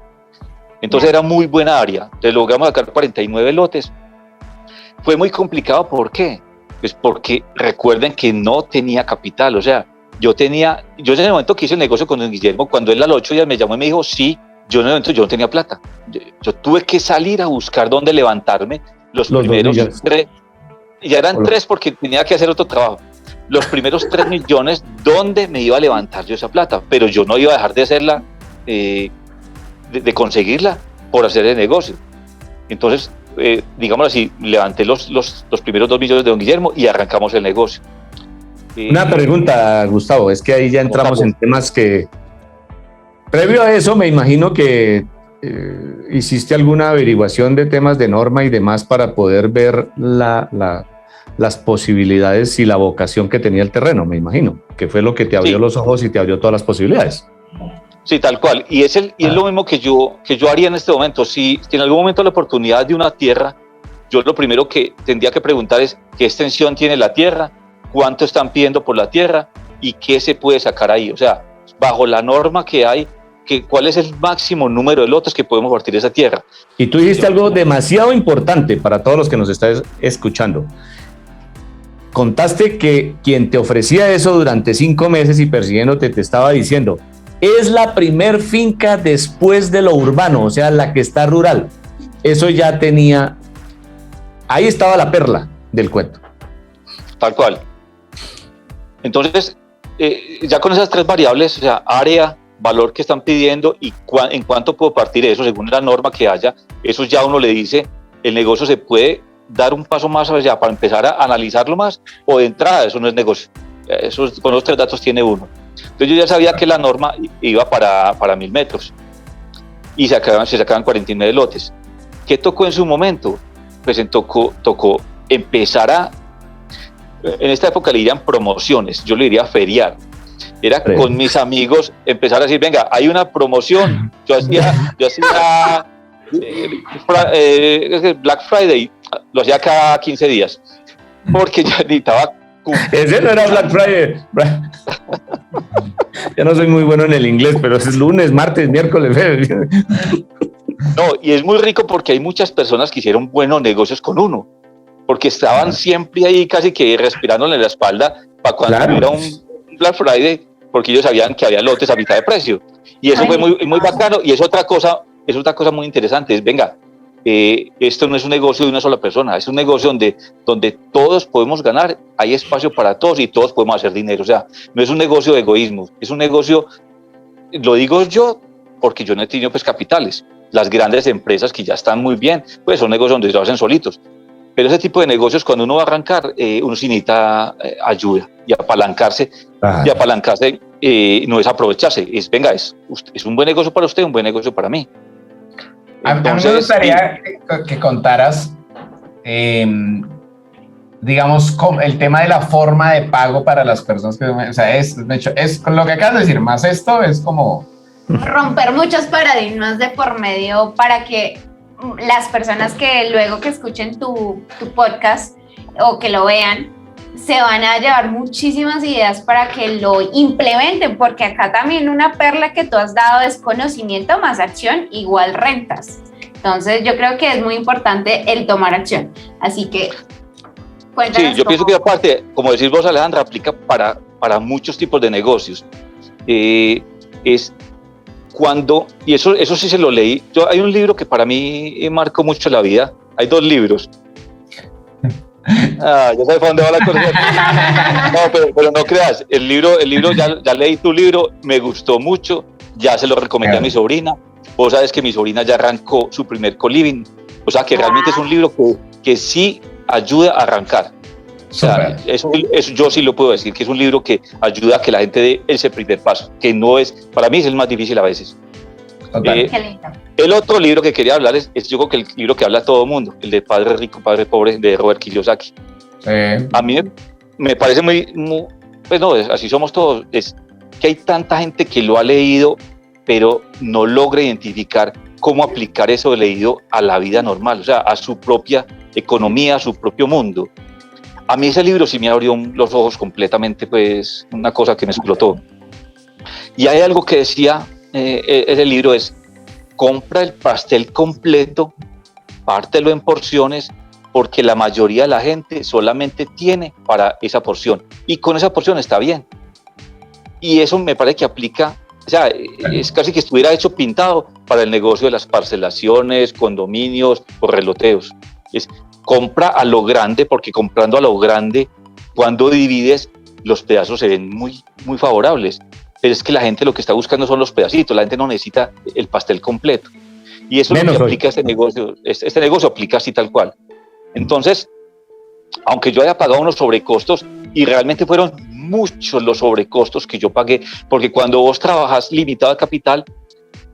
Entonces era muy buena área. Entonces logramos sacar 49 lotes. Fue muy complicado, ¿por qué? Pues porque recuerden que no tenía capital, o sea, yo en el momento que hice el negocio con don Guillermo, cuando él a los 8 días me llamó y me dijo, sí, yo en el momento yo no tenía plata. Yo tuve que salir a buscar dónde levantarme los primeros 3, ya eran 3 porque tenía que hacer otro trabajo. Los primeros 3 millones, ¿dónde me iba a levantar yo esa plata? Pero yo no iba a dejar de hacerla, de conseguirla por hacer el negocio. Entonces, digamos así, levanté los primeros 2 millones de don Guillermo y arrancamos el negocio.
Una pregunta, Gustavo, es que ahí ya entramos en temas que, previo a eso, me imagino que hiciste alguna averiguación de temas de norma y demás para poder ver las posibilidades y la vocación que tenía el terreno, me imagino, que fue lo que te abrió los ojos y te abrió todas las posibilidades.
Sí, tal cual. Y es lo mismo que yo haría en este momento. Si en algún momento la oportunidad de una tierra, yo lo primero que tendría que preguntar es qué extensión tiene la tierra, cuánto están pidiendo por la tierra y qué se puede sacar ahí. O sea, bajo la norma que hay, cuál es el máximo número de lotes que podemos partir de esa tierra.
Y tú dijiste algo demasiado importante para todos los que nos están escuchando. Contaste que quien te ofrecía eso durante 5 meses y persiguiéndote te estaba diciendo, es la primer finca después de lo urbano, o sea, la que está rural. Eso ya tenía, ahí estaba la perla del cuento.
Tal cual. Entonces, ya con esas 3 variables, o sea, área, valor que están pidiendo y en cuánto puedo partir eso según la norma que haya, eso ya uno le dice, el negocio se puede dar un paso más allá para empezar a analizarlo más, o de entrada eso no es negocio. Eso, con los 3 datos tiene uno. Entonces yo ya sabía que la norma iba para 1.000 metros y se sacaban 49 lotes. ¿Qué tocó en su momento? Pues tocó empezar en esta época le dirían promociones, yo le diría feriar. Era con mis amigos empezar a decir, venga, hay una promoción. Yo hacía Black Friday, lo hacía cada 15 días, porque ya necesitaba cumplir.
Ese no era Black Friday. Ya no soy muy bueno en el inglés, pero es lunes, martes, miércoles.
No, y es muy rico porque hay muchas personas que hicieron buenos negocios con uno, porque estaban siempre ahí casi que respirándole en la espalda para cuando hubiera un Black Friday, porque ellos sabían que había lotes a mitad de precio. Y eso fue muy bacano, y es otra cosa muy interesante, es venga, esto no es un negocio de una sola persona, es un negocio donde todos podemos ganar, hay espacio para todos y todos podemos hacer dinero. O sea, no es un negocio de egoísmo, es un negocio, lo digo yo porque yo no he tenido pues capitales. Las grandes empresas que ya están muy bien, pues son negocios donde se lo hacen solitos. Pero ese tipo de negocios, cuando uno va a arrancar, uno sí necesita ayuda y apalancarse. Y apalancarse no es aprovecharse, es venga, es un buen negocio para usted, un buen negocio para mí.
Entonces, a mí me gustaría que contaras, digamos, el tema de la forma de pago para las personas que, o sea, es con lo que acabas de decir, más esto es como
romper muchos paradigmas de por medio para que las personas que luego que escuchen tu podcast o que lo vean, se van a llevar muchísimas ideas para que lo implementen, porque acá también una perla que tú has dado es conocimiento más acción igual rentas. Entonces, yo creo que es muy importante el tomar acción. Así que, cuéntanos.
Sí, yo pienso que aparte, como decís vos, Alejandra, aplica para muchos tipos de negocios. Es cuando, y eso sí se lo leí, hay un libro que para mí marcó mucho la vida, hay 2 libros. Ya sabes para dónde va la cosa. No, pero no creas, el libro ya leí tu libro, me gustó mucho, ya se lo recomendé a mi sobrina. Vos sabes que mi sobrina ya arrancó su primer co-living, o sea que realmente es un libro que sí ayuda a arrancar. O sea, eso yo sí lo puedo decir, que es un libro que ayuda a que la gente dé ese primer paso, que no es, para mí es el más difícil a veces. El otro libro que quería hablar es yo creo que el libro que habla a todo el mundo, el de Padre Rico, Padre Pobre, de Robert Kiyosaki. A mí me parece muy, pues no, así somos todos, es que hay tanta gente que lo ha leído, pero no logra identificar cómo aplicar eso leído a la vida normal, o sea, a su propia economía, a su propio mundo. A mí ese libro sí me abrió los ojos completamente, pues una cosa que me explotó. Y hay algo que decía ese libro es: compra el pastel completo, pártelo en porciones, porque la mayoría de la gente solamente tiene para esa porción. Y con esa porción está bien. Y eso me parece que aplica, o sea, es casi que estuviera hecho pintado para el negocio de las parcelaciones, condominios o reloteos. Es compra a lo grande, porque comprando a lo grande, cuando divides, los pedazos se ven muy, muy favorables. Pero es que la gente lo que está buscando son los pedacitos, la gente no necesita el pastel completo. Y eso es lo que aplica este negocio. Este negocio aplica así tal cual. Entonces, aunque yo haya pagado unos sobrecostos, y realmente fueron muchos los sobrecostos que yo pagué, porque cuando vos trabajas limitado de capital,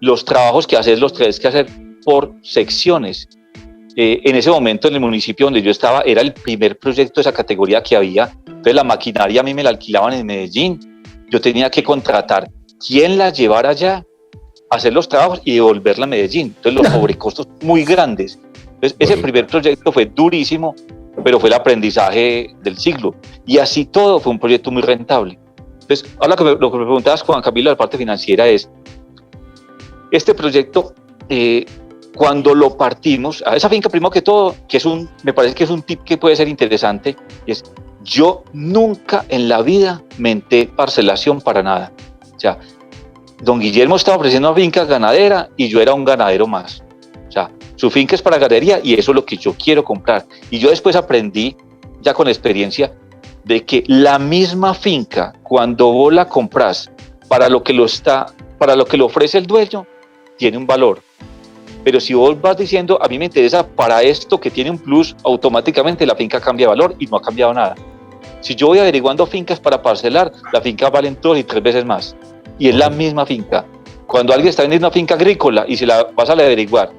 los trabajos que haces los tenés que hacer por secciones. En ese momento, en el municipio donde yo estaba, era el primer proyecto de esa categoría que había. Entonces, la maquinaria a mí me la alquilaban en Medellín. Yo tenía que contratar quién la llevara allá, hacer los trabajos y devolverla a Medellín. Entonces, los sobrecostos muy grandes. Entonces, ese primer proyecto fue durísimo, pero fue el aprendizaje del siglo. Y así todo fue un proyecto muy rentable. Entonces, ahora lo que me preguntabas, Juan Camilo, de la parte financiera es, este proyecto, cuando lo partimos, a esa finca, primero que todo, me parece que es un tip que puede ser interesante, es: yo nunca en la vida menté parcelación para nada. O sea, don Guillermo estaba ofreciendo una finca ganadera y yo era un ganadero más. O sea, su finca es para ganadería y eso es lo que yo quiero comprar. Y yo después aprendí, ya con experiencia, de que la misma finca, cuando vos la compras para lo que lo ofrece el dueño, tiene un valor. Pero si vos vas diciendo, a mí me interesa para esto que tiene un plus, automáticamente la finca cambia de valor y no ha cambiado nada. Si yo voy averiguando fincas para parcelar, la finca vale 2 y 3 veces más. Y es la misma finca. Cuando alguien está vendiendo una finca agrícola y se la vas a averiguar,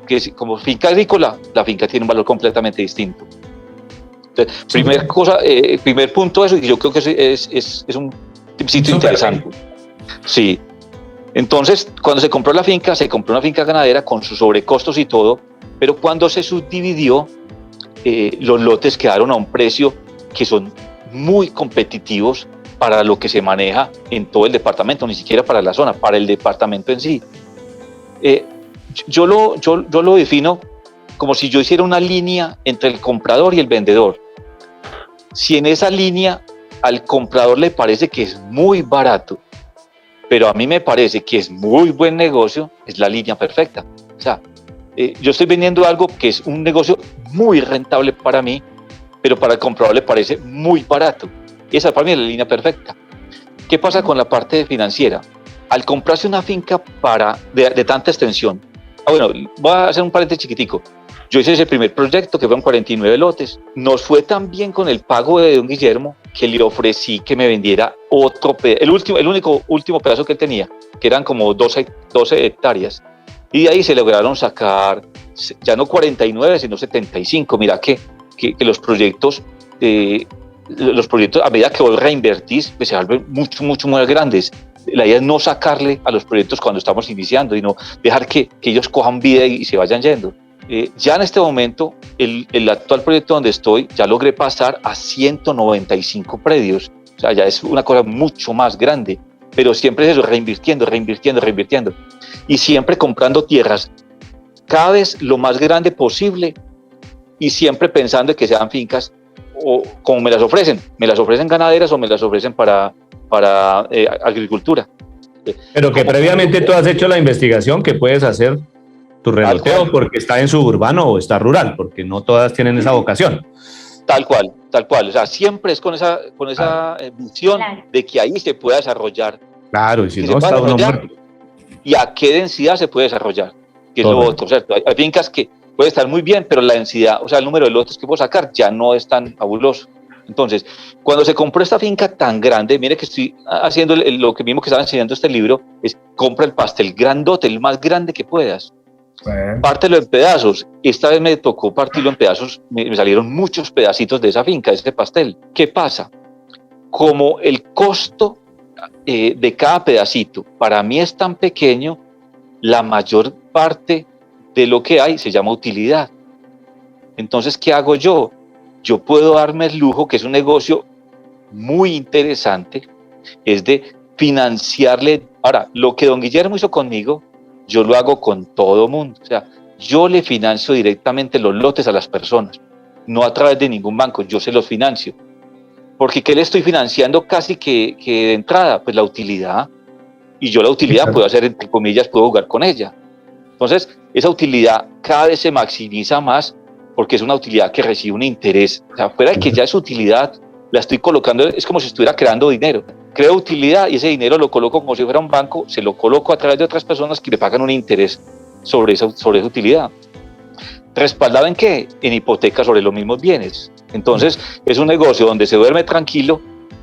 que como finca agrícola, la finca tiene un valor completamente distinto. Entonces, primer punto de eso, y yo creo que es un sitio interesante. Sí. Entonces, cuando se compró una finca ganadera con sus sobrecostos y todo, pero cuando se subdividió, los lotes quedaron a un precio que son muy competitivos para lo que se maneja en todo el departamento, ni siquiera para la zona, para el departamento en sí. Yo lo defino como si yo hiciera una línea entre el comprador y el vendedor. Si en esa línea al comprador le parece que es muy barato, pero a mí me parece que es muy buen negocio, es la línea perfecta. O sea, yo estoy vendiendo algo que es un negocio muy rentable para mí, pero para el comprador le parece muy barato. Esa para mí es la línea perfecta. ¿Qué pasa con la parte financiera? Al comprarse una finca de tanta extensión, bueno, voy a hacer un paréntesis chiquitico. Yo hice ese primer proyecto que fueron 49 lotes. Nos fue tan bien con el pago de don Guillermo que le ofrecí que me vendiera otro pedazo, el último pedazo que él tenía, que eran como 12 hectáreas. Y de ahí se lograron sacar ya no 49, sino 75. Mira que los proyectos, a medida que vos reinvertís, pues se vuelven mucho, mucho más grandes. La idea es no sacarle a los proyectos cuando estamos iniciando y no dejar que ellos cojan vida y se vayan yendo. Ya en este momento, el actual proyecto donde estoy, ya logré pasar a 195 predios. O sea, ya es una cosa mucho más grande, pero siempre es eso, reinvirtiendo. Y siempre comprando tierras cada vez lo más grande posible y siempre pensando en que sean fincas o como me las ofrecen ganaderas o me las ofrecen para agricultura.
Pero que previamente tú has hecho la investigación que puedes hacer tu reloteo porque está en suburbano o está rural, porque no todas tienen esa vocación.
Tal cual. O sea, siempre es con esa visión de que ahí se pueda desarrollar.
Claro, y si no, está uno muerto.
¿Y a qué densidad se puede desarrollar? Que es lo otro, ¿cierto? Hay fincas que puede estar muy bien, pero la densidad, o sea, el número de lotes que puedo sacar ya no es tan fabuloso. Entonces, cuando se compró esta finca tan grande, mire que estoy haciendo lo que mismo que estaba enseñando este libro, es compra el pastel grandote, el más grande que puedas. Pártelo en pedazos. Esta vez me tocó partirlo en pedazos, me salieron muchos pedacitos de esa finca, de ese pastel. ¿Qué pasa? Como el costo de cada pedacito para mí es tan pequeño, la mayor parte de lo que hay se llama utilidad. Entonces, ¿qué hago yo? Yo puedo darme el lujo, que es un negocio muy interesante, es de financiarle. Ahora, lo que don Guillermo hizo conmigo, yo lo hago con todo mundo. O sea, yo le financio directamente los lotes a las personas, no a través de ningún banco, yo se los financio. Porque ¿qué le estoy financiando casi que de entrada? Pues la utilidad. Y yo la utilidad puedo hacer, entre comillas, puedo jugar con ella. Entonces, esa utilidad cada vez se maximiza más porque es una utilidad que recibe un interés. O sea, fuera de que ya es utilidad, la estoy colocando, es como si estuviera creando dinero. Creo utilidad y ese dinero lo coloco como si fuera un banco, se lo coloco a través de otras personas que me pagan un interés sobre esa utilidad. ¿Respaldado en qué? En hipoteca sobre los mismos bienes. Entonces, es un negocio donde se duerme tranquilo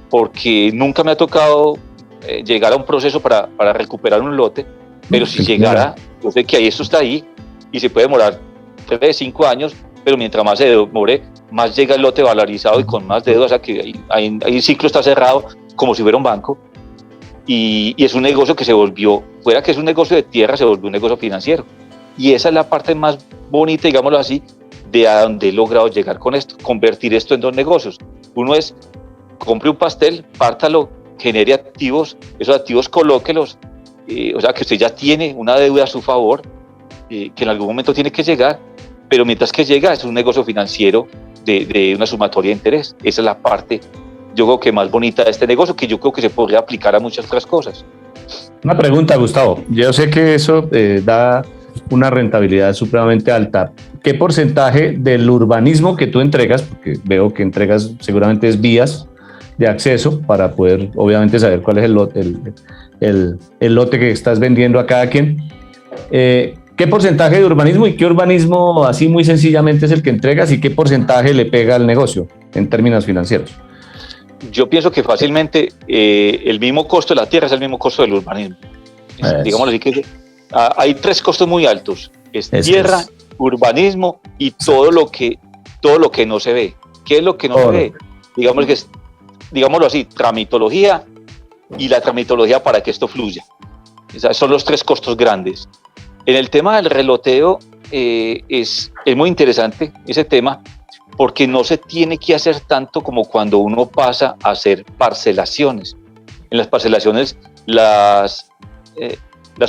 porque nunca me ha tocado llegar a un proceso para recuperar un lote, pero si llegara, yo sé que ahí esto está ahí y se puede demorar 3, 5 años, pero mientras más se demore, más llega el lote valorizado y con más deudas, o sea que ahí el ciclo está cerrado como si fuera un banco y es un negocio que se volvió, fuera que es un negocio de tierra, se volvió un negocio financiero. Y esa es la parte más bonita, digámoslo así, de a donde he logrado llegar con esto, convertir esto en 2 negocios. Uno es, compre un pastel, pártalo, genere activos, esos activos colóquelos, o sea que usted ya tiene una deuda a su favor, que en algún momento tiene que llegar, pero mientras que llega es un negocio financiero de una sumatoria de interés. Esa es la parte, yo creo que más bonita de este negocio, que yo creo que se podría aplicar a muchas otras cosas.
Una pregunta, Gustavo. Yo sé que eso da una rentabilidad supremamente alta. ¿Qué porcentaje del urbanismo que tú entregas, porque veo que entregas seguramente es vías de acceso para poder obviamente saber cuál es el lote que estás vendiendo a cada quien? ¿Qué porcentaje de urbanismo y qué urbanismo así muy sencillamente es el que entregas y qué porcentaje le pega al negocio en términos financieros?
Yo pienso que fácilmente el mismo costo de la tierra es el mismo costo del urbanismo. Digámoslo así, que hay 3 costos muy altos: tierra, urbanismo y todo lo que no se ve. ¿Qué es lo que no se ve? Digámoslo así, tramitología y la tramitología para que esto fluya. Esos son los 3 costos grandes. En el tema del reloteo es muy interesante ese tema, porque no se tiene que hacer tanto como cuando uno pasa a hacer parcelaciones. En las parcelaciones las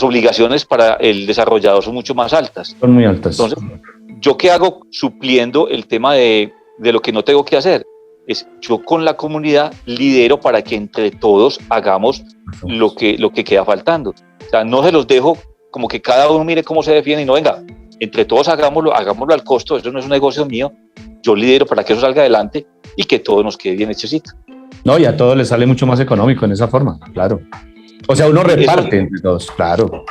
obligaciones para el desarrollador son mucho más altas.
Son muy altas.
Entonces, ¿yo qué hago supliendo el tema de lo que no tengo que hacer? Es yo con la comunidad lidero para que entre todos hagamos lo que queda faltando. O sea, no se los dejo como que cada uno mire cómo se defiende y no, venga, entre todos hagámoslo al costo, eso no es un negocio mío, yo lidero para que eso salga adelante y que todo nos quede bien hechecito.
No, y a todos les sale mucho más económico en esa forma, claro. O sea, uno reparte entre todos, claro.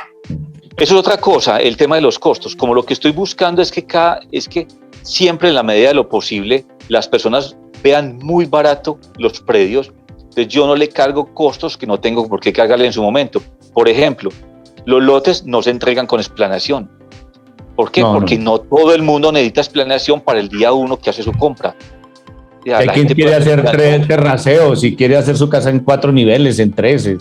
Eso es otra cosa, el tema de los costos. Como lo que estoy buscando es que siempre en la medida de lo posible las personas vean muy barato los predios, entonces yo no le cargo costos que no tengo por qué cargarle en su momento. Por ejemplo, los lotes no se entregan con explanación. ¿Por qué? Porque no todo el mundo necesita explanación para el día 1 que hace su compra.
Hay quien quiere hacer 3 terraceos y quiere hacer su casa en 4 niveles, en 13.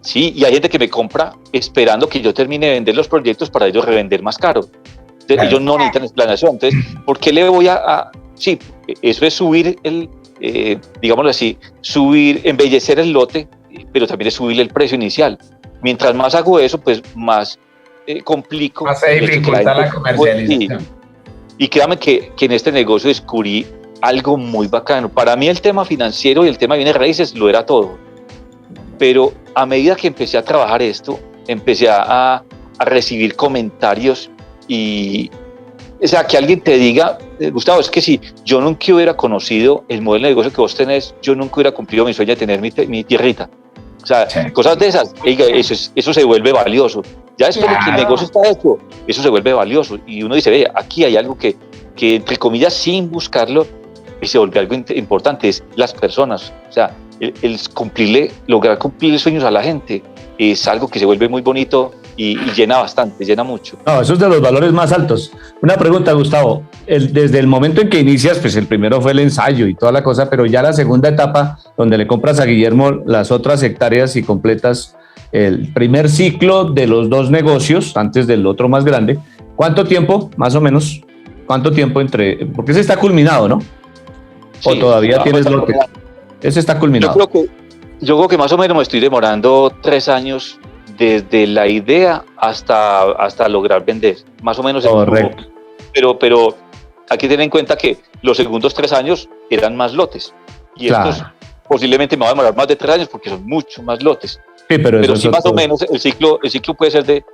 Sí, y hay gente que me compra esperando que yo termine de vender los proyectos para ellos revender más caro. Entonces, ellos no necesitan explanación. Entonces, ¿por qué le voy Sí, eso es subir digámoslo así, embellecer el lote, pero también es subirle el precio inicial. Mientras más hago eso, pues más complico.
Hace dificultad la comercialización.
Y créame que en este negocio descubrí algo muy bacano. Para mí el tema financiero y el tema de bienes raíces lo era todo. Pero a medida que empecé a trabajar esto, empecé a recibir comentarios y, o sea, que alguien te diga, Gustavo, es que si yo nunca hubiera conocido el modelo de negocio que vos tenés, yo nunca hubiera cumplido mi sueño de tener mi tierrita. O sea, sí, cosas de esas, eso se vuelve valioso. Ya después de que el negocio está hecho, eso se vuelve valioso. Y uno dice, ve, aquí hay algo que entre comillas, sin buscarlo, se vuelve algo importante, es las personas. O sea, lograr cumplir sueños a la gente es algo que se vuelve muy bonito y llena bastante, llena mucho.
No, eso es de los valores más altos. Una pregunta, Gustavo, desde el momento en que inicias, pues el primero fue el ensayo y toda la cosa, pero ya la segunda etapa, donde le compras a Guillermo las otras hectáreas y completas el primer ciclo de los dos negocios, antes del otro más grande, ¿cuánto tiempo, más o menos? ¿Cuánto tiempo entre? Porque ese está culminado, ¿no? Sí, ¿o todavía tienes lote? Ese está culminado.
Yo creo que más o menos me estoy demorando 3 años desde la idea hasta lograr vender. Más o menos.
Correcto.
Pero hay que tener en cuenta que los segundos 3 años eran más lotes. Y claro, estos posiblemente me va a demorar más de 3 años porque son mucho más lotes.
Sí, pero
sí, más o menos el ciclo puede ser de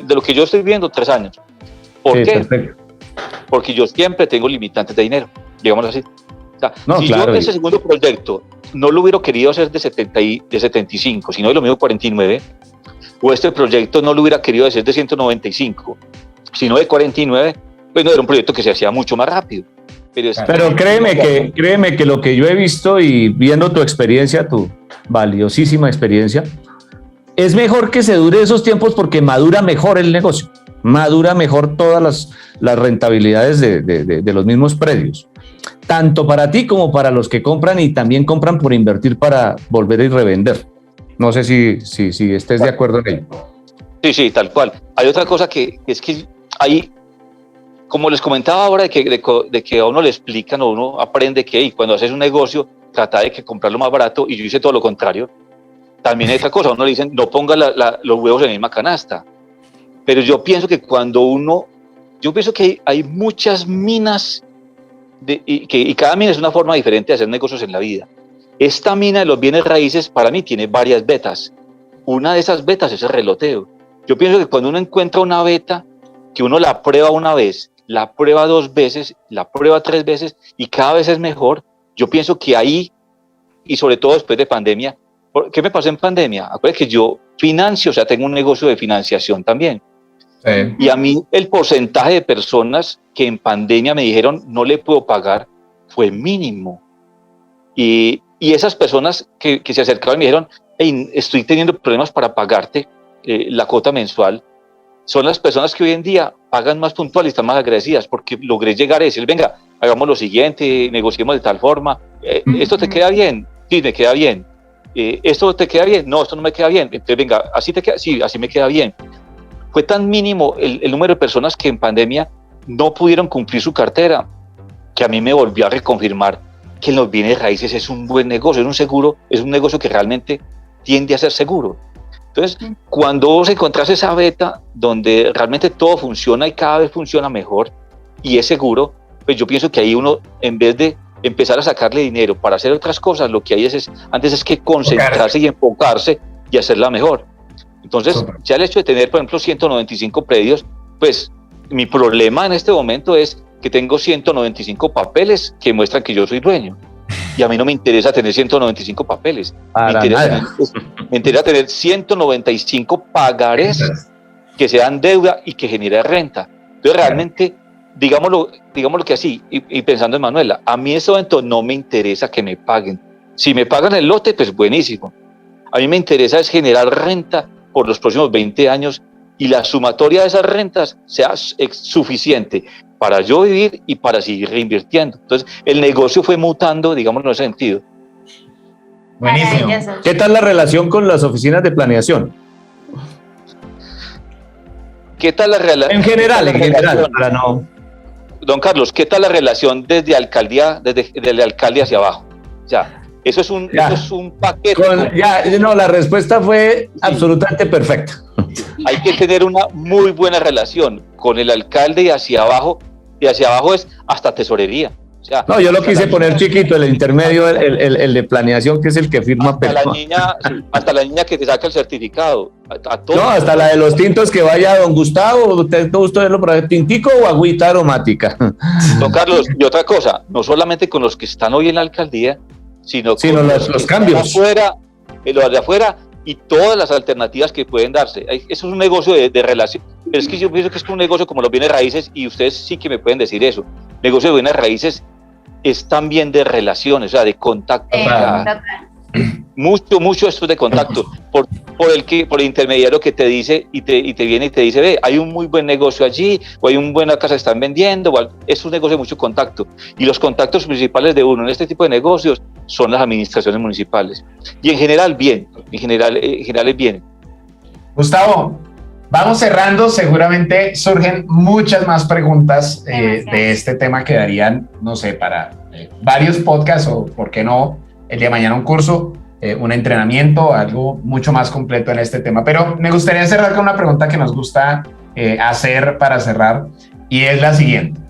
lo que yo estoy viendo, 3 años. ¿Por qué? Perfecto. Porque yo siempre tengo limitantes de dinero, digámoslo así. O sea, no, si claro, yo ese segundo proyecto no lo hubiera querido hacer de 75, sino de lo mismo 49, o este proyecto no lo hubiera querido hacer de 195, sino de 49, pues no era un proyecto que se hacía mucho más rápido.
Pero créeme que lo que yo he visto y viendo tu experiencia, tu valiosísima experiencia, es mejor que se dure esos tiempos porque madura mejor el negocio, madura mejor todas las rentabilidades de los mismos predios, tanto para ti como para los que compran y también compran por invertir para volver y revender. No sé si estés de acuerdo en ello.
Sí, tal cual. Hay otra cosa que es que hay, como les comentaba ahora, de que a uno le explican o uno aprende que cuando haces un negocio, trata de que comprarlo más barato, y yo hice todo lo contrario. También hay otra cosa, a uno le dicen, no ponga los huevos en la misma canasta. Pero yo pienso que hay muchas minas, y cada mina es una forma diferente de hacer negocios en la vida. Esta mina de los bienes raíces para mí tiene varias betas. Una de esas betas es el reloteo. Yo pienso que cuando uno encuentra una beta, que uno la prueba una vez, la prueba 2 veces, la prueba 3 veces y cada vez es mejor, yo pienso que ahí, y sobre todo después de pandemia, ¿qué me pasó en pandemia? Acuérdense que yo financio, o sea, tengo un negocio de financiación también. Sí. Y a mí el porcentaje de personas que en pandemia me dijeron no le puedo pagar fue mínimo. Y esas personas que se acercaron y me dijeron, hey, estoy teniendo problemas para pagarte la cuota mensual, son las personas que hoy en día pagan más puntual y están más agradecidas porque logré llegar a decir, venga, hagamos lo siguiente, negociemos de tal forma, ¿esto te queda bien? Sí, me queda bien. ¿Esto te queda bien? No, esto no me queda bien. Entonces, venga, ¿así te queda? Sí, así me queda bien. Fue tan mínimo el número de personas que en pandemia no pudieron cumplir su cartera que a mí me volvió a reconfirmar que en los bienes raíces es un buen negocio, es un seguro, es un negocio que realmente tiende a ser seguro. Entonces, cuando vos encontrás esa beta donde realmente todo funciona y cada vez funciona mejor y es seguro, pues yo pienso que ahí uno, en vez de empezar a sacarle dinero para hacer otras cosas, lo que hay antes es que concentrarse y enfocarse y hacerla mejor. Entonces, ya el hecho de tener, por ejemplo, 195 predios, pues mi problema en este momento es que tengo 195 papeles que muestran que yo soy dueño. Y a mí no me interesa tener 195 papeles. Me interesa tener 195 pagarés que sean deuda y que generen renta. Entonces, realmente, digámoslo que así, y pensando en Manuela, a mí en este momento no me interesa que me paguen. Si me pagan el lote, pues buenísimo. A mí me interesa es generar renta por los próximos 20 años y la sumatoria de esas rentas sea suficiente para yo vivir y para seguir reinvirtiendo. Entonces, el negocio fue mutando, digámoslo en ese sentido.
Buenísimo.
¿Qué tal la relación con las oficinas de planeación?
¿Qué tal la relación?
En general, para no...
Don Carlos, ¿qué tal la relación desde la alcalde hacia abajo? O sea, eso es un paquete.
La respuesta fue absolutamente perfecta.
hay que tener una muy buena relación con el alcalde y hacia abajo es hasta tesorería. O sea,
no, yo lo quise poner chiquito, el intermedio, el de planeación, que es el que firma.
Hasta la niña que te saca el certificado.
No, hasta la de los tintos que vaya don Gustavo, ¿usted gusta verlo por ahí, tintico o agüita aromática?
Don Carlos, y otra cosa, no solamente con los que están hoy en la alcaldía, sino con
los cambios.
Los de afuera y todas las alternativas que pueden darse. Eso es un negocio de relación. Pero es que yo pienso que es un negocio como los bienes raíces, y ustedes sí que me pueden decir eso. Negocio de bienes raíces es también de relaciones, o sea, de contacto. Mucho esto de contacto, por el intermediario que te dice y te viene y te dice, ve, hay un muy buen negocio allí, o hay una buena casa que están vendiendo, es un negocio de mucho contacto. Y los contactos principales de uno en este tipo de negocios son las administraciones municipales. Y en general, bien, en general es bien.
Gustavo, vamos cerrando, seguramente surgen muchas más preguntas de este tema que darían, no sé, para varios podcasts o, ¿por qué no?, el día de mañana un curso, un entrenamiento, algo mucho más completo en este tema. Pero me gustaría cerrar con una pregunta que nos gusta hacer para cerrar, y es la siguiente.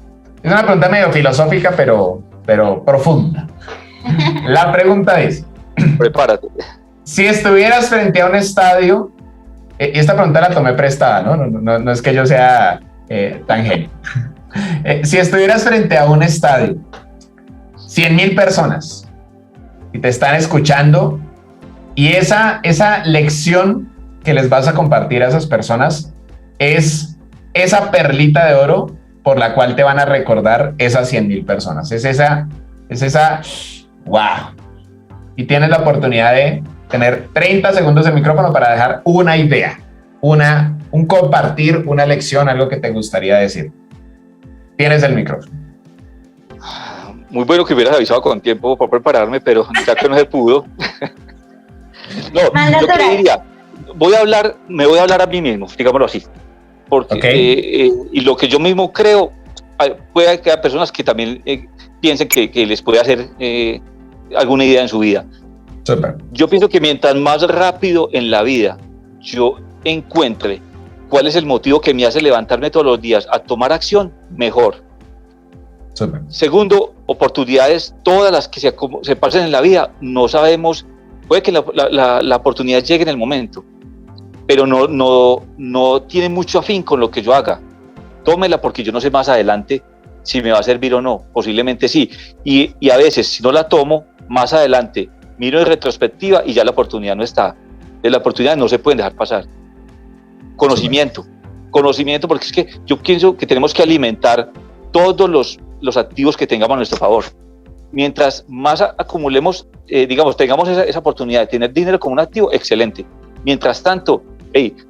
Es una pregunta medio filosófica, pero profunda. La pregunta es...
Prepárate.
Si estuvieras frente a un estadio, y esta pregunta la tomé prestada, no es que yo sea tan genio. Si estuvieras frente a un estadio, 100,000 personas, y te están escuchando, y esa lección que les vas a compartir a esas personas es esa perlita de oro por la cual te van a recordar esas 100,000 personas. Es esa, wow. Y tienes la oportunidad de tener 30 segundos de micrófono para dejar una idea, un compartir, una lección, algo que te gustaría decir. Tienes el micrófono.
Muy bueno que hubieras avisado con tiempo para prepararme, pero ya que no se pudo. No, yo te diría, me voy a hablar a mí mismo, digámoslo así. Porque, okay. Y lo que yo mismo creo, puede que haya personas que también piensen que les puede hacer alguna idea en su vida.
Super.
Yo pienso que mientras más rápido en la vida yo encuentre cuál es el motivo que me hace levantarme todos los días a tomar acción, mejor.
Super.
Segundo, oportunidades, todas las que se pasen en la vida, no sabemos, puede que la oportunidad llegue en el momento, pero no tiene mucho afín con lo que yo haga. Tómela, porque yo no sé más adelante si me va a servir o no, posiblemente sí, y a veces si no la tomo, más adelante miro en retrospectiva y ya la oportunidad no está. De la oportunidad no se pueden dejar pasar. Conocimiento, porque es que yo pienso que tenemos que alimentar todos los activos que tengamos a nuestro favor. Mientras más acumulemos, tengamos esa oportunidad de tener dinero como un activo, excelente. Mientras tanto,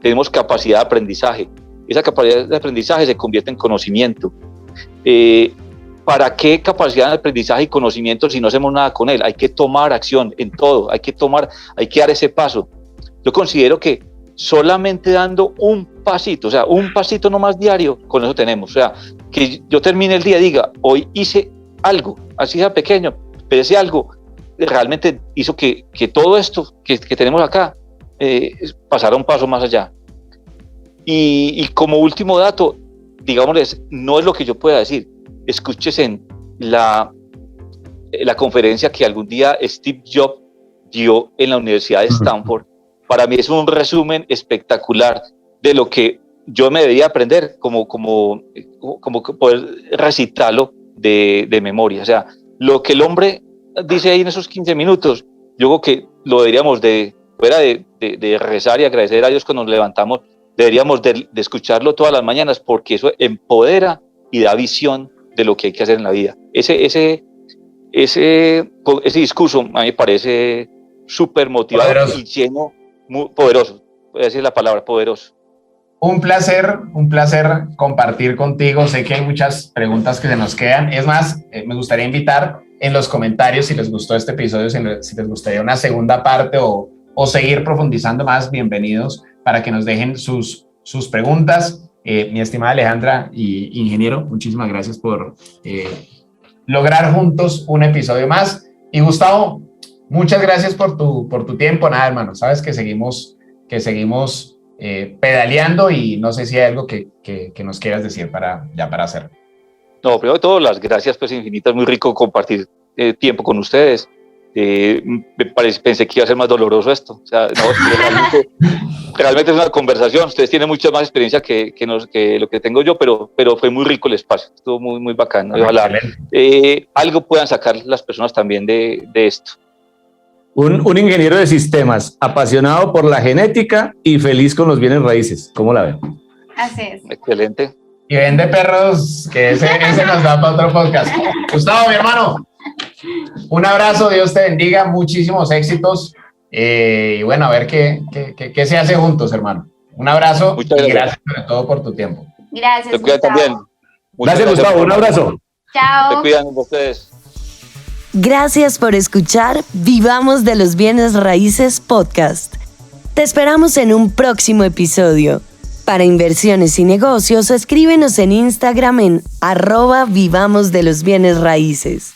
tenemos capacidad de aprendizaje. Esa capacidad de aprendizaje se convierte en conocimiento. ¿Para qué capacidad de aprendizaje y conocimiento si no hacemos nada con él? Hay que tomar acción en todo, hay que dar ese paso. Yo considero que solamente dando un pasito, o sea, un pasito nomás diario, con eso tenemos. O sea, que yo termine el día y diga, hoy hice algo, así sea pequeño, pero ese algo realmente hizo que todo esto que tenemos acá pasara un paso más allá. Y como último dato, digámosles, no es lo que yo pueda decir, escúchese la conferencia que algún día Steve Jobs dio en la Universidad de Stanford. Para mí es un resumen espectacular de lo que yo me debería aprender, como poder recitarlo de memoria. O sea, lo que el hombre dice ahí en esos 15 minutos, yo creo que lo deberíamos fuera de rezar y agradecer a Dios cuando nos levantamos, deberíamos de escucharlo todas las mañanas, porque eso empodera y da visión de lo que hay que hacer en la vida. Ese discurso a mí me parece súper motivador, poderoso. Y lleno, muy poderoso, voy a decir la palabra, poderoso.
Un placer compartir contigo. Sé que hay muchas preguntas que se nos quedan. Es más, me gustaría invitar en los comentarios si les gustó este episodio, si les gustaría una segunda parte o seguir profundizando más, bienvenidos, para que nos dejen sus preguntas. Mi estimada Alejandra y ingeniero, muchísimas gracias por lograr juntos un episodio más. Y Gustavo, muchas gracias por tu tiempo. Nada, hermano, sabes que seguimos pedaleando y no sé si hay algo que nos quieras decir para hacerlo.
No, primero de todo, las gracias pues infinitas, muy rico compartir tiempo con ustedes. Pensé que iba a ser más doloroso esto. O sea, no, realmente es una conversación. Ustedes tienen mucha más experiencia que lo que tengo yo, pero fue muy rico el espacio. Estuvo muy, muy bacano. Ojalá algo puedan sacar las personas también de esto.
Un ingeniero de sistemas, apasionado por la genética y feliz con los bienes raíces. ¿Cómo la ven?
Así es.
Excelente.
Y vende perros, que ese nos da para otro podcast. Gustavo, mi hermano, un abrazo, Dios te bendiga, muchísimos éxitos. Y bueno, a ver qué se hace juntos, hermano. Un abrazo.
Muchas gracias.
Y gracias sobre todo por tu tiempo.
Gracias,
Te cuidan
Gustavo.
también.
Gracias, Gustavo. Un abrazo.
Chao.
Te cuidan ustedes.
Gracias por escuchar Vivamos de los Bienes Raíces Podcast. Te esperamos en un próximo episodio. Para inversiones y negocios, escríbenos en Instagram en @vivamosdelosbienesraíces.